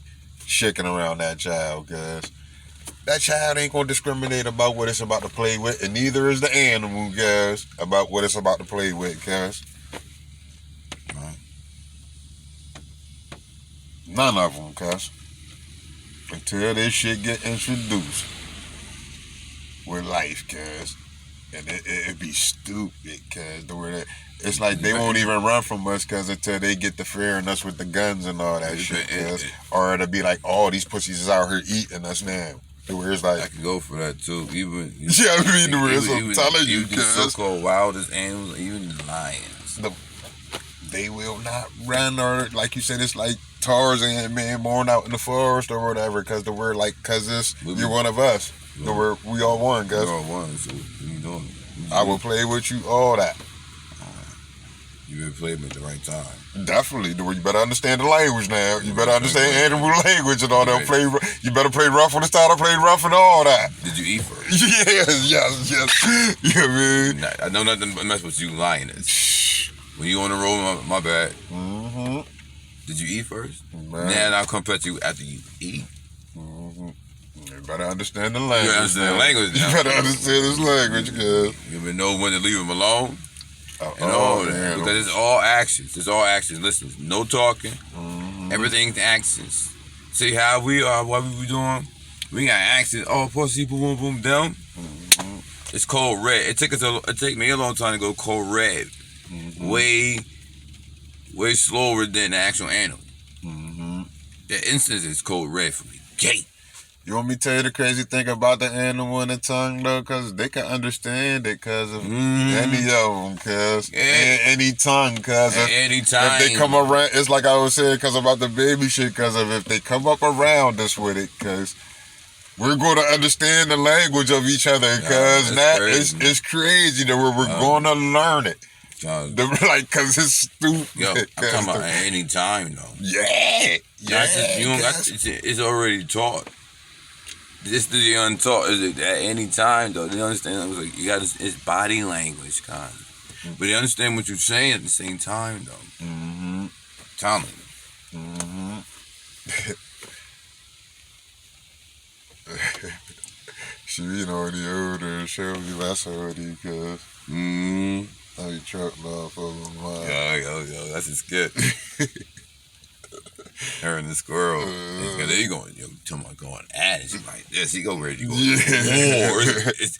chicken around that child, cuz that child ain't gonna discriminate about what it's about to play with, and neither is the animal, cuz, about what it's about to play with, cuz. None of them, cuz. Until this shit get introduced with life, cuz. And it be stupid, cuz. It's like they won't even run from us, cuz, until they get to fearing us with the guns and all that shit, cuz. Or it'll be like, oh, these pussies is out here eating us now. Where it's like, I can go for that too. Even yeah, I mean, I'm telling you, the cuz. so-called wildest animals, even the lions. They will not run, or like you said, it's like Tarzan, man, born out in the forest or whatever, cuz we're like, cuz you're one of us. We all one, cuz. We all one, so what you doing? I will play with you, all that. You better play them at the right time. Definitely. You better understand the language now. You better understand animal language and all that. You better play rough on the style, play rough and all that. Did you eat first? Yes. Yeah, man. I know nothing but mess with you lioness. When you on the road, my bad. Mm-hmm. Did you eat first? Man. Now I'll come pet you after you eat. Mm-hmm. You better understand the language. You understand the language now. You better understand this language, cuz. You better know when to leave him alone. And all all that. Because it's all actions. It's all actions. Listen, no talking. Mm-hmm. Everything's actions. See how we are, what we doing? We got actions. Oh, pussy, boom, boom, boom, down. Mm-hmm. It's called red. It take me a long time to go cold red. Mm-hmm. Way slower than the actual animal. Mm-hmm. The instance is code red for me. Gay. You want me to tell you the crazy thing about the animal and the tongue, though? Because they can understand it because of any of them, because any tongue, because anytime. If they come around, it's like I was saying, because about the baby shit, because of if they come up around us with it, because we're going to understand the language of each other, because it's crazy that we're going to learn it. Like, because it's stupid. Yo, I'm talking about at any time, though. Yeah. It's already taught. This to the untaught is at any time, though. They understand. It was like you got it's body language, kind of. But they understand what you're saying at the same time, though. Mm-hmm. Tell me. Mm-hmm. She being already older, she'll be less already, cuz. Mm-hmm. How you truck love for my mind. Yo, that's a skit. Her and the squirrel. There you going, going at it. She like this. He go ready to go. Yeah. It's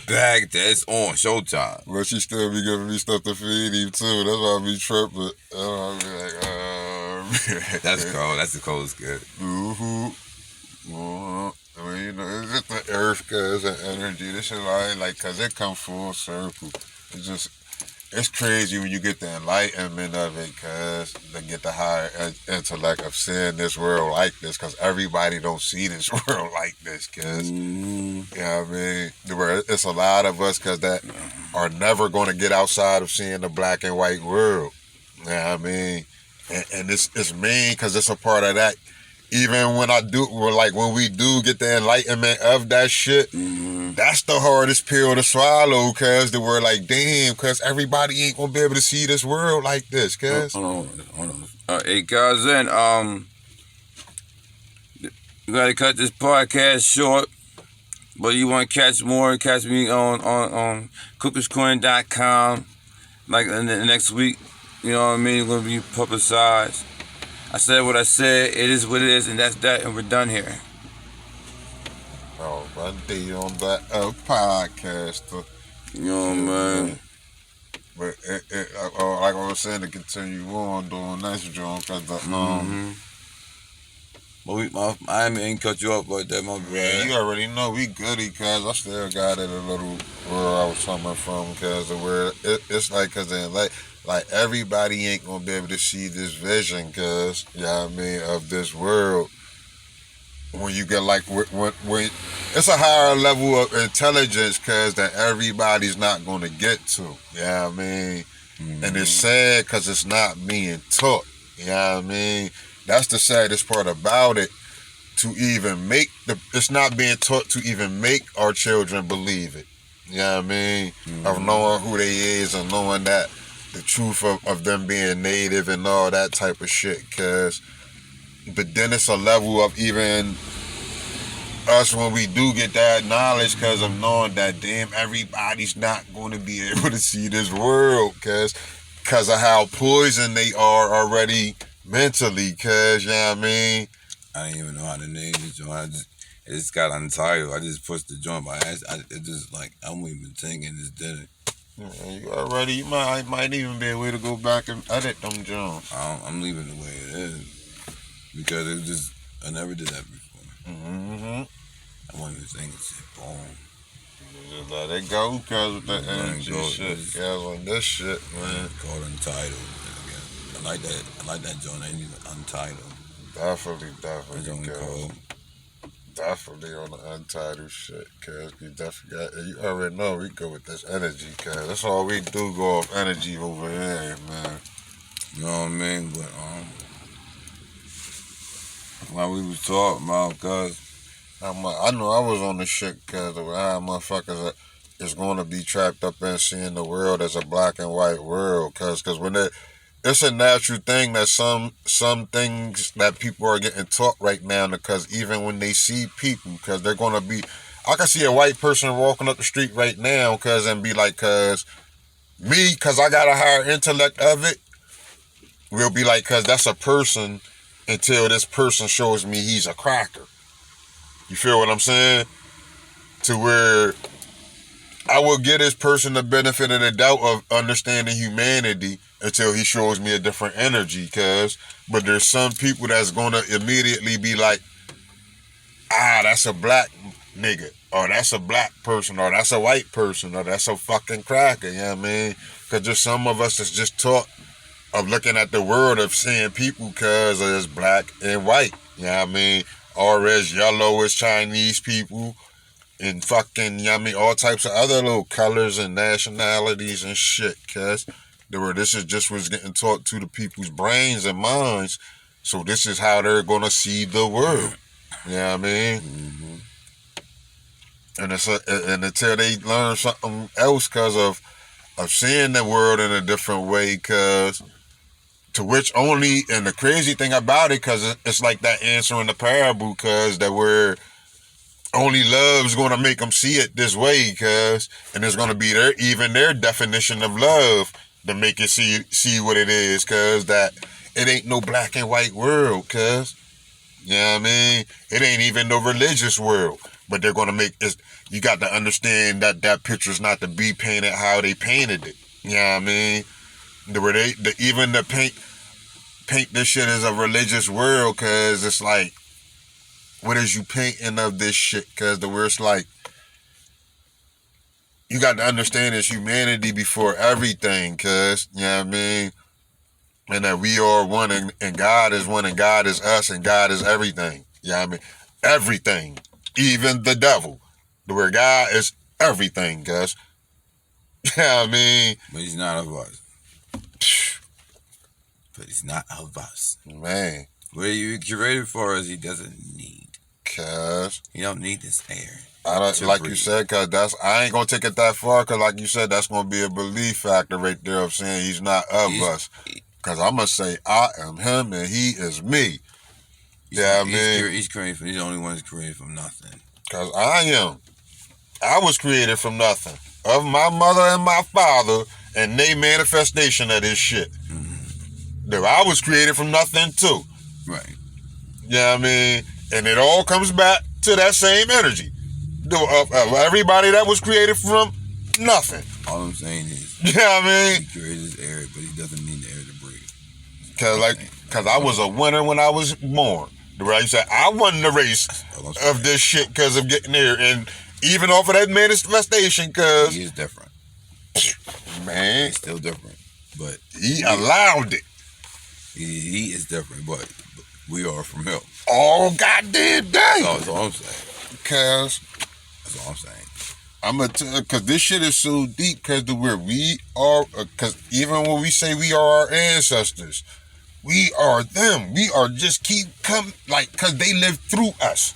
back there. It's on showtime. But she still be giving me stuff to feed him too. That's why I be tripping. I be like, That's cold. That's the coldest skit. Mm-hmm. I mean, you know, it's just the earth, cuz, and energy. This is like, cuz it come full circle. It's crazy when you get the enlightenment of it, cuz, to get the higher intellect of seeing this world like this, cuz everybody don't see this world like this, cuz. You know what I mean? It's a lot of us, cuz, that are never going to get outside of seeing the black and white world. You know what I mean? And it's mean, cuz it's a part of that. Even when when we do get the enlightenment of that shit, that's the hardest pill to swallow, cuz we're like, damn, cuz everybody ain't gonna be able to see this world like this, cuz. Hold on. Hey, guys, then, we gotta cut this podcast short, but you want to catch me on cookerscorner.com, like in the next week, you know what I mean, gonna be publicized. I said what I said. It is what it is, and that's that, and we're done here. Oh, my D on that podcaster. You know, man. But like I was saying, to continue on doing that joint, cause I ain't cut you off like that, my bad. Yeah, you already know we goody, cause I still got it a little where I was coming from, cause of where it's like, cause then like everybody ain't gonna be able to see this vision, cuz, you know what I mean, of this world. When you get like, when it's a higher level of intelligence, cuz, that everybody's not gonna get to, you know what I mean? And it's sad cuz it's not being taught, you know what I mean? That's the saddest part about it, it's not being taught to even make our children believe it. You know what I mean? Of knowing who they is and knowing that the truth of them being native and all that type of shit. But then it's a level of even us when we do get that knowledge because of knowing that damn everybody's not going to be able to see this world because of how poisoned they are already mentally. Because, you know what I mean? I didn't even know how to name the joint. It just got untitled. I just pushed the joint, but it just like I wasn't even thinking this did it. You might even be a way to go back and edit them joints. I'm leaving it the way it is because it was just I never did that before. Mm-hmm. I wasn't even thinking shit. Boom. Just let it go because of the Let it energy go. shit. Because on this shit, man. Called Untitled. I like that. I like that joint. I need Untitled. Definitely. Cold. Definitely on the Untitled shit, cause you definitely got, you already know we go with this energy, cause that's all we do, go off energy over here, man. You know what I mean? But while we was talking about, cause I know I was on the shit, cause of how motherfuckers is going to be trapped up in seeing the world as a black and white world, cause when it's a natural thing that some things that people are getting taught right now, because even when they see people, because they're going to be, I can see a white person walking up the street right now, and be like, cause I got a higher intellect of it, we'll be like, cause that's a person until this person shows me he's a cracker. You feel what I'm saying? To where I will give this person the benefit of the doubt of understanding humanity until he shows me a different energy, but there's some people that's gonna immediately be like, that's a black nigga, or that's a black person, or that's a white person, or that's a fucking cracker, you know what I mean? Because there's some of us that's just taught of looking at the world of seeing people because it's black and white, you know what I mean? Or as yellow as Chinese people, and fucking, you know what I mean, all types of other little colors and nationalities and shit, this is just what's getting taught to the people's brains and minds. So this is how they're gonna see the world. You know what I mean? mm-hmm. And until they learn something else because of seeing the world in a different way, and the crazy thing about it, because it's like that answer in the parable, because that where only love's going to make them see it this way, and it's going to be their definition of love to make it see what it is, that it ain't no black and white world, you know what I mean? It ain't even no religious world, but they're going to make it. You got to understand that picture's not to be painted how they painted it. You know what I mean? Even the paint this shit as a religious world, because it's like, what is you painting of this shit? Because the worst, like, you got to understand it's humanity before everything, you know what I mean? And that we are one, and God is one, and God is us, and God is everything. You know what I mean? Everything. Even the devil. Where God is everything, You know what I mean? But he's not of us. But he's not of us. Man. What you curated for us, he doesn't need. He don't need this air. I don't, like breathe. You said, because I ain't going to take it that far, because like you said, that's going to be a belief factor right there of saying he's not of us. Because I'm going to say, I am him and he is me. Yeah, I mean, he's created he's the only one that's created from nothing. Because I was created from nothing. Of my mother and my father, and they manifestation of this shit. Mm-hmm. I was created from nothing too. Right. Yeah, I mean, and it all comes back to that same energy. Of everybody that was created from nothing. All I'm saying is, you know what I mean? He created this air, but he doesn't need the air to breathe. Because I was a winner when I was born. Right? You said I won the race of this shit because of getting there, and even off of that manifestation, because he is different. Man, he's still different, but he allowed it. He is different, but we are from him. Oh goddamn day! That's all I'm saying. That's all I'm saying. Because this shit is so deep. Because where we are, because even when we say we are our ancestors, we are them. We are just keep coming, like, because they live through us.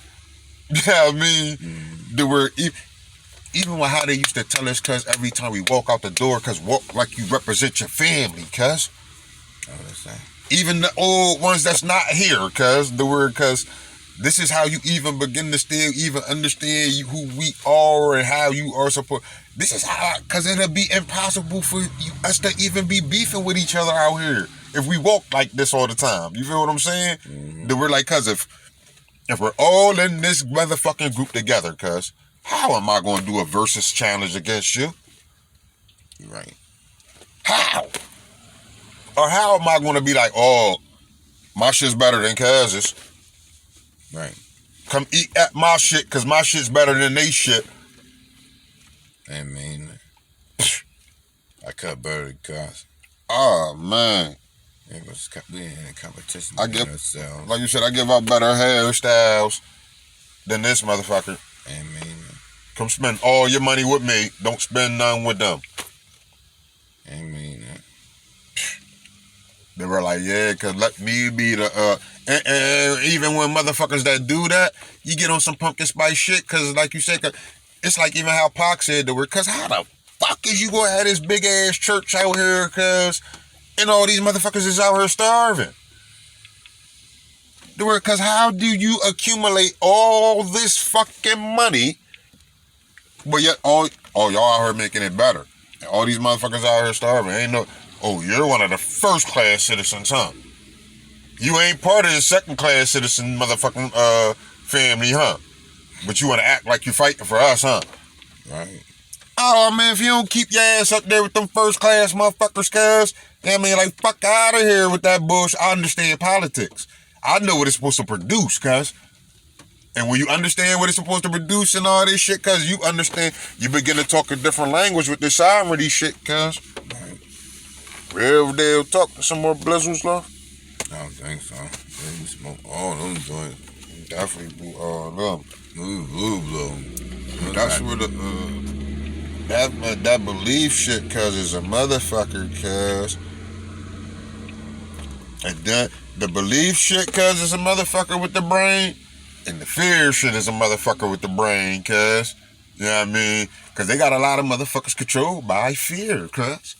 You know what I mean? even with how they used to tell us, cuz every time we walk out the door, cuz walk like you represent your family, cuz. Oh, that's that. Even the old ones that's not here, cuz this is how you even begin to still even understand who we are and how you are supposed. This is how, cuz it'll be impossible for us to even be beefing with each other out here if we walk like this all the time. You feel what I'm saying? Mm-hmm. That we're like, cuz if we're all in this motherfucking group together, cuz how am I going to do a versus challenge against you? Right. How? Or how am I going to be like, oh, my shit's better than cuz's? Right. Come eat at my shit because my shit's better than they shit. I mean, I cut better than cuz. Oh, man. We ain't in competition. I give, ourselves. like you said, I give out better hairstyles than this motherfucker. I mean, Come spend all your money with me. Don't spend none with them. I mean, They were like, yeah, because let me be the, and even when motherfuckers that do that, you get on some pumpkin spice shit, because like you said, cause it's like even how Pac said the word, because how the fuck is you going to have this big ass church out here, because, and all these motherfuckers is out here starving? The word, because how do you accumulate all this fucking money, but yet all y'all out here making it better? And all these motherfuckers out here starving. Ain't no, oh, you're one of the first class citizens, huh? You ain't part of the second class citizen motherfucking family, huh? But you want to act like you're fighting for us, huh? right. Oh, man, if you don't keep your ass up there with them first class motherfuckers, cuz, I mean, like, fuck out of here with that bullshit. I understand politics. I know what it's supposed to produce, cuz. And when you understand what it's supposed to produce and all this shit, cuz, you understand, you begin to talk a different language with this sovereignty shit, cuz. Right. Real deal talk some more blizzards, love? I don't think so. We smoke all them joints. Definitely, them. Ooh, blow. That's where the, that belief shit, cuz, is a motherfucker, cuz. And then the belief shit, cuz, is a motherfucker with the brain. And the fear shit is a motherfucker with the brain, cuz. You know what I mean? Cuz they got a lot of motherfuckers controlled by fear, cuz.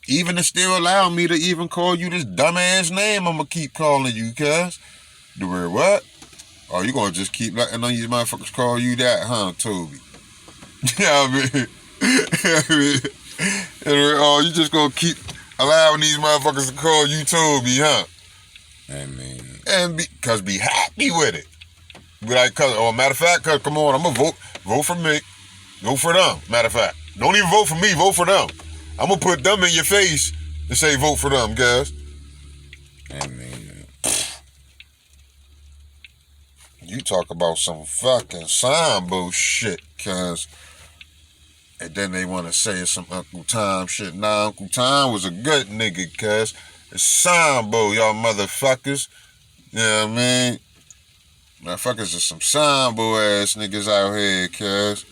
Even to still allow me to even call you this dumbass name, I'ma keep calling you, cuz. Do we what? Oh, you gonna just keep letting on these motherfuckers call you that, huh, Toby? You know what I mean? Oh, you just gonna keep allowing these motherfuckers to call you Toby, huh? I mean, And be happy with it. Be like, cuz, oh, matter of fact, cuz, come on, I'm gonna vote for me. Vote for them. Matter of fact, don't even vote for me, vote for them. I'm gonna put them in your face and say vote for them, guys. I mean, You talk about some fucking Sambo shit, cuz. And then they want to say it's some Uncle Tom shit. Nah, Uncle Tom was a good nigga, cuz. It's Sambo, y'all motherfuckers. You know what I mean? Motherfuckers are some Sambo ass niggas out here, cuz.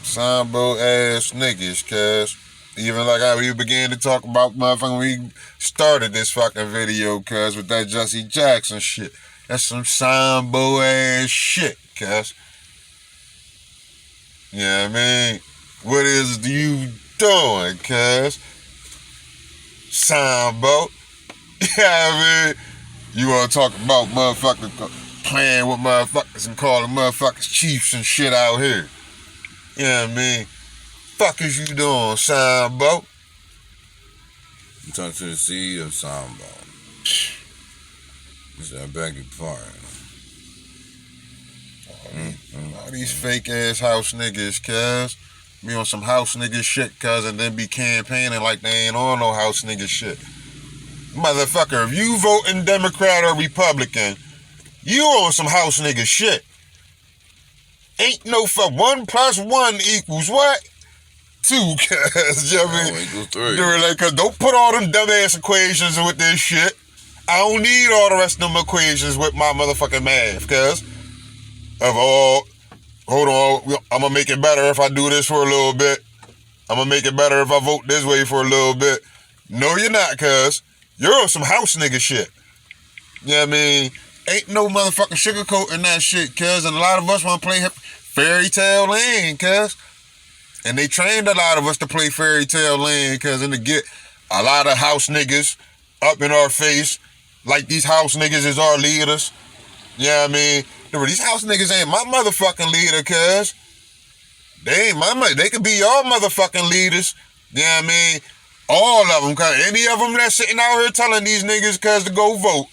Sambo ass niggas, cuz. Even like how we began to talk about motherfucking when we started this fucking video, cuz, with that Jesse Jackson shit. That's some Sambo ass shit, cuz. You know what I mean? What is you doing, cuz? Sambo. You know what I mean? You want to talk about motherfuckers playing with motherfuckers and calling motherfuckers chiefs and shit out here. You know what I mean? Fuck is you doing, Sambo? I'm talking to the CEO of Sambo. He said, I beg your pardon. All these fake ass house niggas, cuz. Be on some house nigga shit, cuz, and then be campaigning like they ain't on no house nigga shit. Motherfucker, if you voting Democrat or Republican, you on some house nigga shit. Ain't no fuck. 1 + 1 = what? 2, cuz. You know what I mean? Equals 3. They're like, cuz don't put all them dumbass equations with this shit. I don't need all the rest of them equations with my motherfucking math, cuz. Of all, hold on, I'm gonna make it better if I do this for a little bit. I'm gonna make it better if I vote this way for a little bit. No, you're not, cuz. You're on some house nigga shit. You know what I mean? ain't no motherfucking sugarcoat in that shit, cuz. And a lot of us want to play Fairy Tale Land, cuz. And they trained a lot of us to play Fairy Tale Land, cuz, and to get a lot of house niggas up in our face, like these house niggas is our leaders. You know what I mean? These house niggas ain't my motherfucking leader, cuz. They ain't my they could be your motherfucking leaders. You know what I mean? All of them, cuz. Any of them that's sitting out here telling these niggas, cuz, to go vote.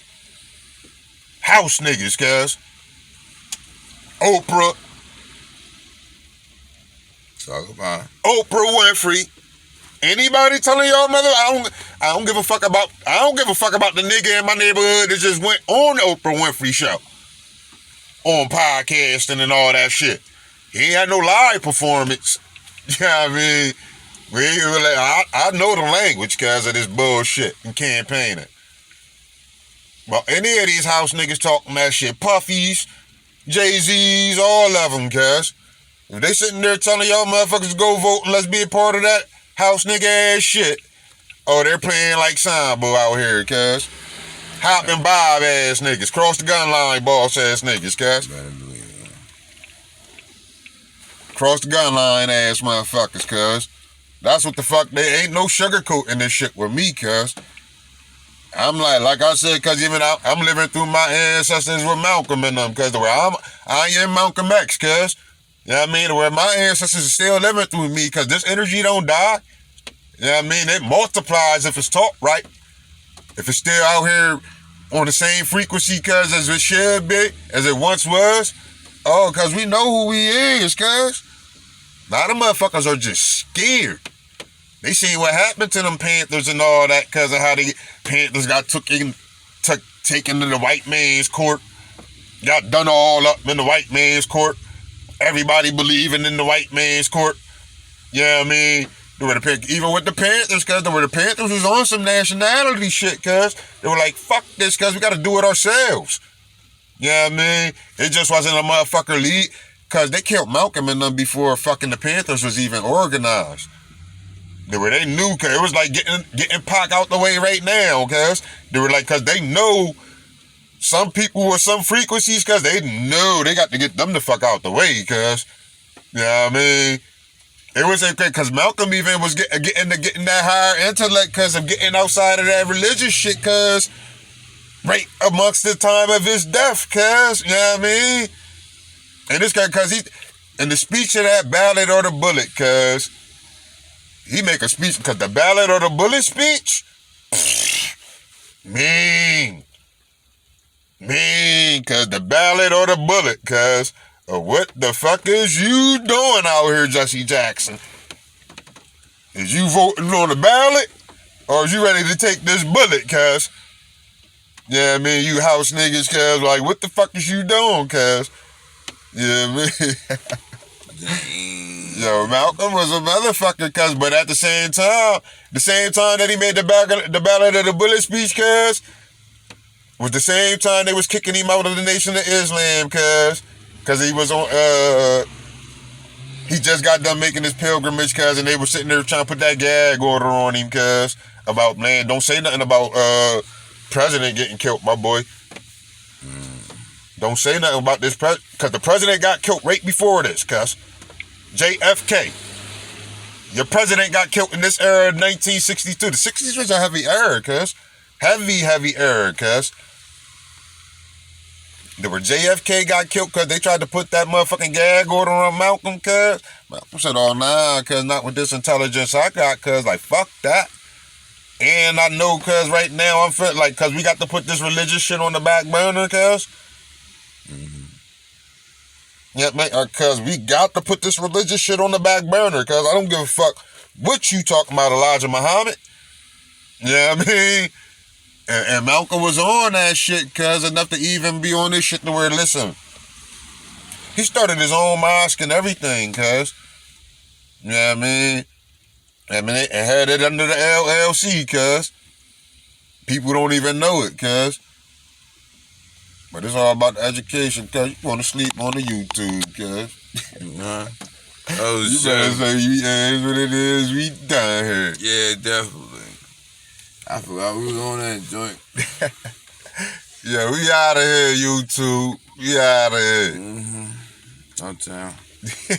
House niggas, cuz. Oprah. Talk about it. Oprah Winfrey. Anybody telling y'all mother, I don't give a fuck about the nigga in my neighborhood that just went on the Oprah Winfrey show. On podcasting and all that shit. He ain't had no live performance. You know what I mean? I know the language because of this bullshit and campaigning. But any of these house niggas talking that shit, Puffies, Jay-Z's, all of them, cuz. If they sitting there telling y'all motherfuckers to go vote and let's be a part of that house nigga ass shit, oh, they're playing like Sambo out here, cuz. Hop and bob ass niggas, cross the gun line boss ass niggas, cuz. Cross the gun line ass motherfuckers, cuz. That's what the fuck, there ain't no sugarcoat in this shit with me, cuz. I'm like I said, cuz even I'm living through my ancestors with Malcolm and them, cuz I am Malcolm X, cuz. You know what I mean? Where my ancestors are still living through me, cuz this energy don't die. You know what I mean? It multiplies if it's taught right. If it's still out here on the same frequency, cuz, as it should be, as it once was. Oh, cuz we know who we is, cuz. A lot of motherfuckers are just scared. They seen what happened to them Panthers and all that because of how the Panthers got taken to the white man's court. Got done all up in the white man's court. Everybody believing in the white man's court. You know what I mean? Even with the Panthers, cuz the Panthers was on some nationality shit, cuz. They were like, fuck this, cuz we gotta do it ourselves. You know what I mean? It just wasn't a motherfucker lead. Cause they killed Malcolm and them before fucking the Panthers was even organized. They knew, cause it was like getting Pac out the way right now, cuz. They were like, cause they know some people with some frequencies, cuz they know they got to get them the fuck out the way, cuz. You know what I mean? It was okay, cause Malcolm even was getting that higher intellect cause of getting outside of that religious shit, cuz. Right amongst the time of his death, cuz. You know what I mean? And this guy, cuz in the speech of that ballot or the bullet, cuz, he make a speech, cuz the ballot or the bullet speech, mean, cuz the ballot or the bullet, cuz, what the fuck is you doing out here, Jesse Jackson? Is you voting on the ballot, or is you ready to take this bullet, cuz? Yeah, I mean, you house niggas, cuz, like, what the fuck is you doing, cuz? Yeah, man. Yo, Malcolm was a motherfucker, cuz, but at the same time that he made the ballot of the bullet speech, cuz, was the same time they was kicking him out of the Nation of Islam, cuz he was on, he just got done making his pilgrimage, cuz, and they were sitting there trying to put that gag order on him, cuz, about, man, don't say nothing about, president getting killed, my boy. Don't say nothing about this because the president got killed right before this, cuz. JFK. Your president got killed in this era of 1962. The 60s was a heavy era, cuz. Heavy era, cuz. There were JFK got killed because they tried to put that motherfucking gag order on Malcolm, cuz. Malcolm said, oh, nah, cuz, not with this intelligence I got, cuz. Like, fuck that. And I know, cuz, right now I'm feeling like, cuz we got to put this religious shit on the back burner, cuz. Yeah, man, cuz we got to put this religious shit on the back burner, cuz I don't give a fuck what you talking about, Elijah Muhammad. You know what I mean? And Malcolm was on that shit, cuz, enough to even be on this shit to where, listen, he started his own mosque and everything, cuz. You know what I mean? It had it under the LLC, cuz. People don't even know it, cuz. But it's all about the education, cuz. You want to sleep on the YouTube, cuz. Oh, you shit. better say, yeah, it's what it is. We done here. Yeah, definitely. I forgot we was on that joint. Yeah, we out of here, YouTube. We out of here. Mm-hmm. Uptown.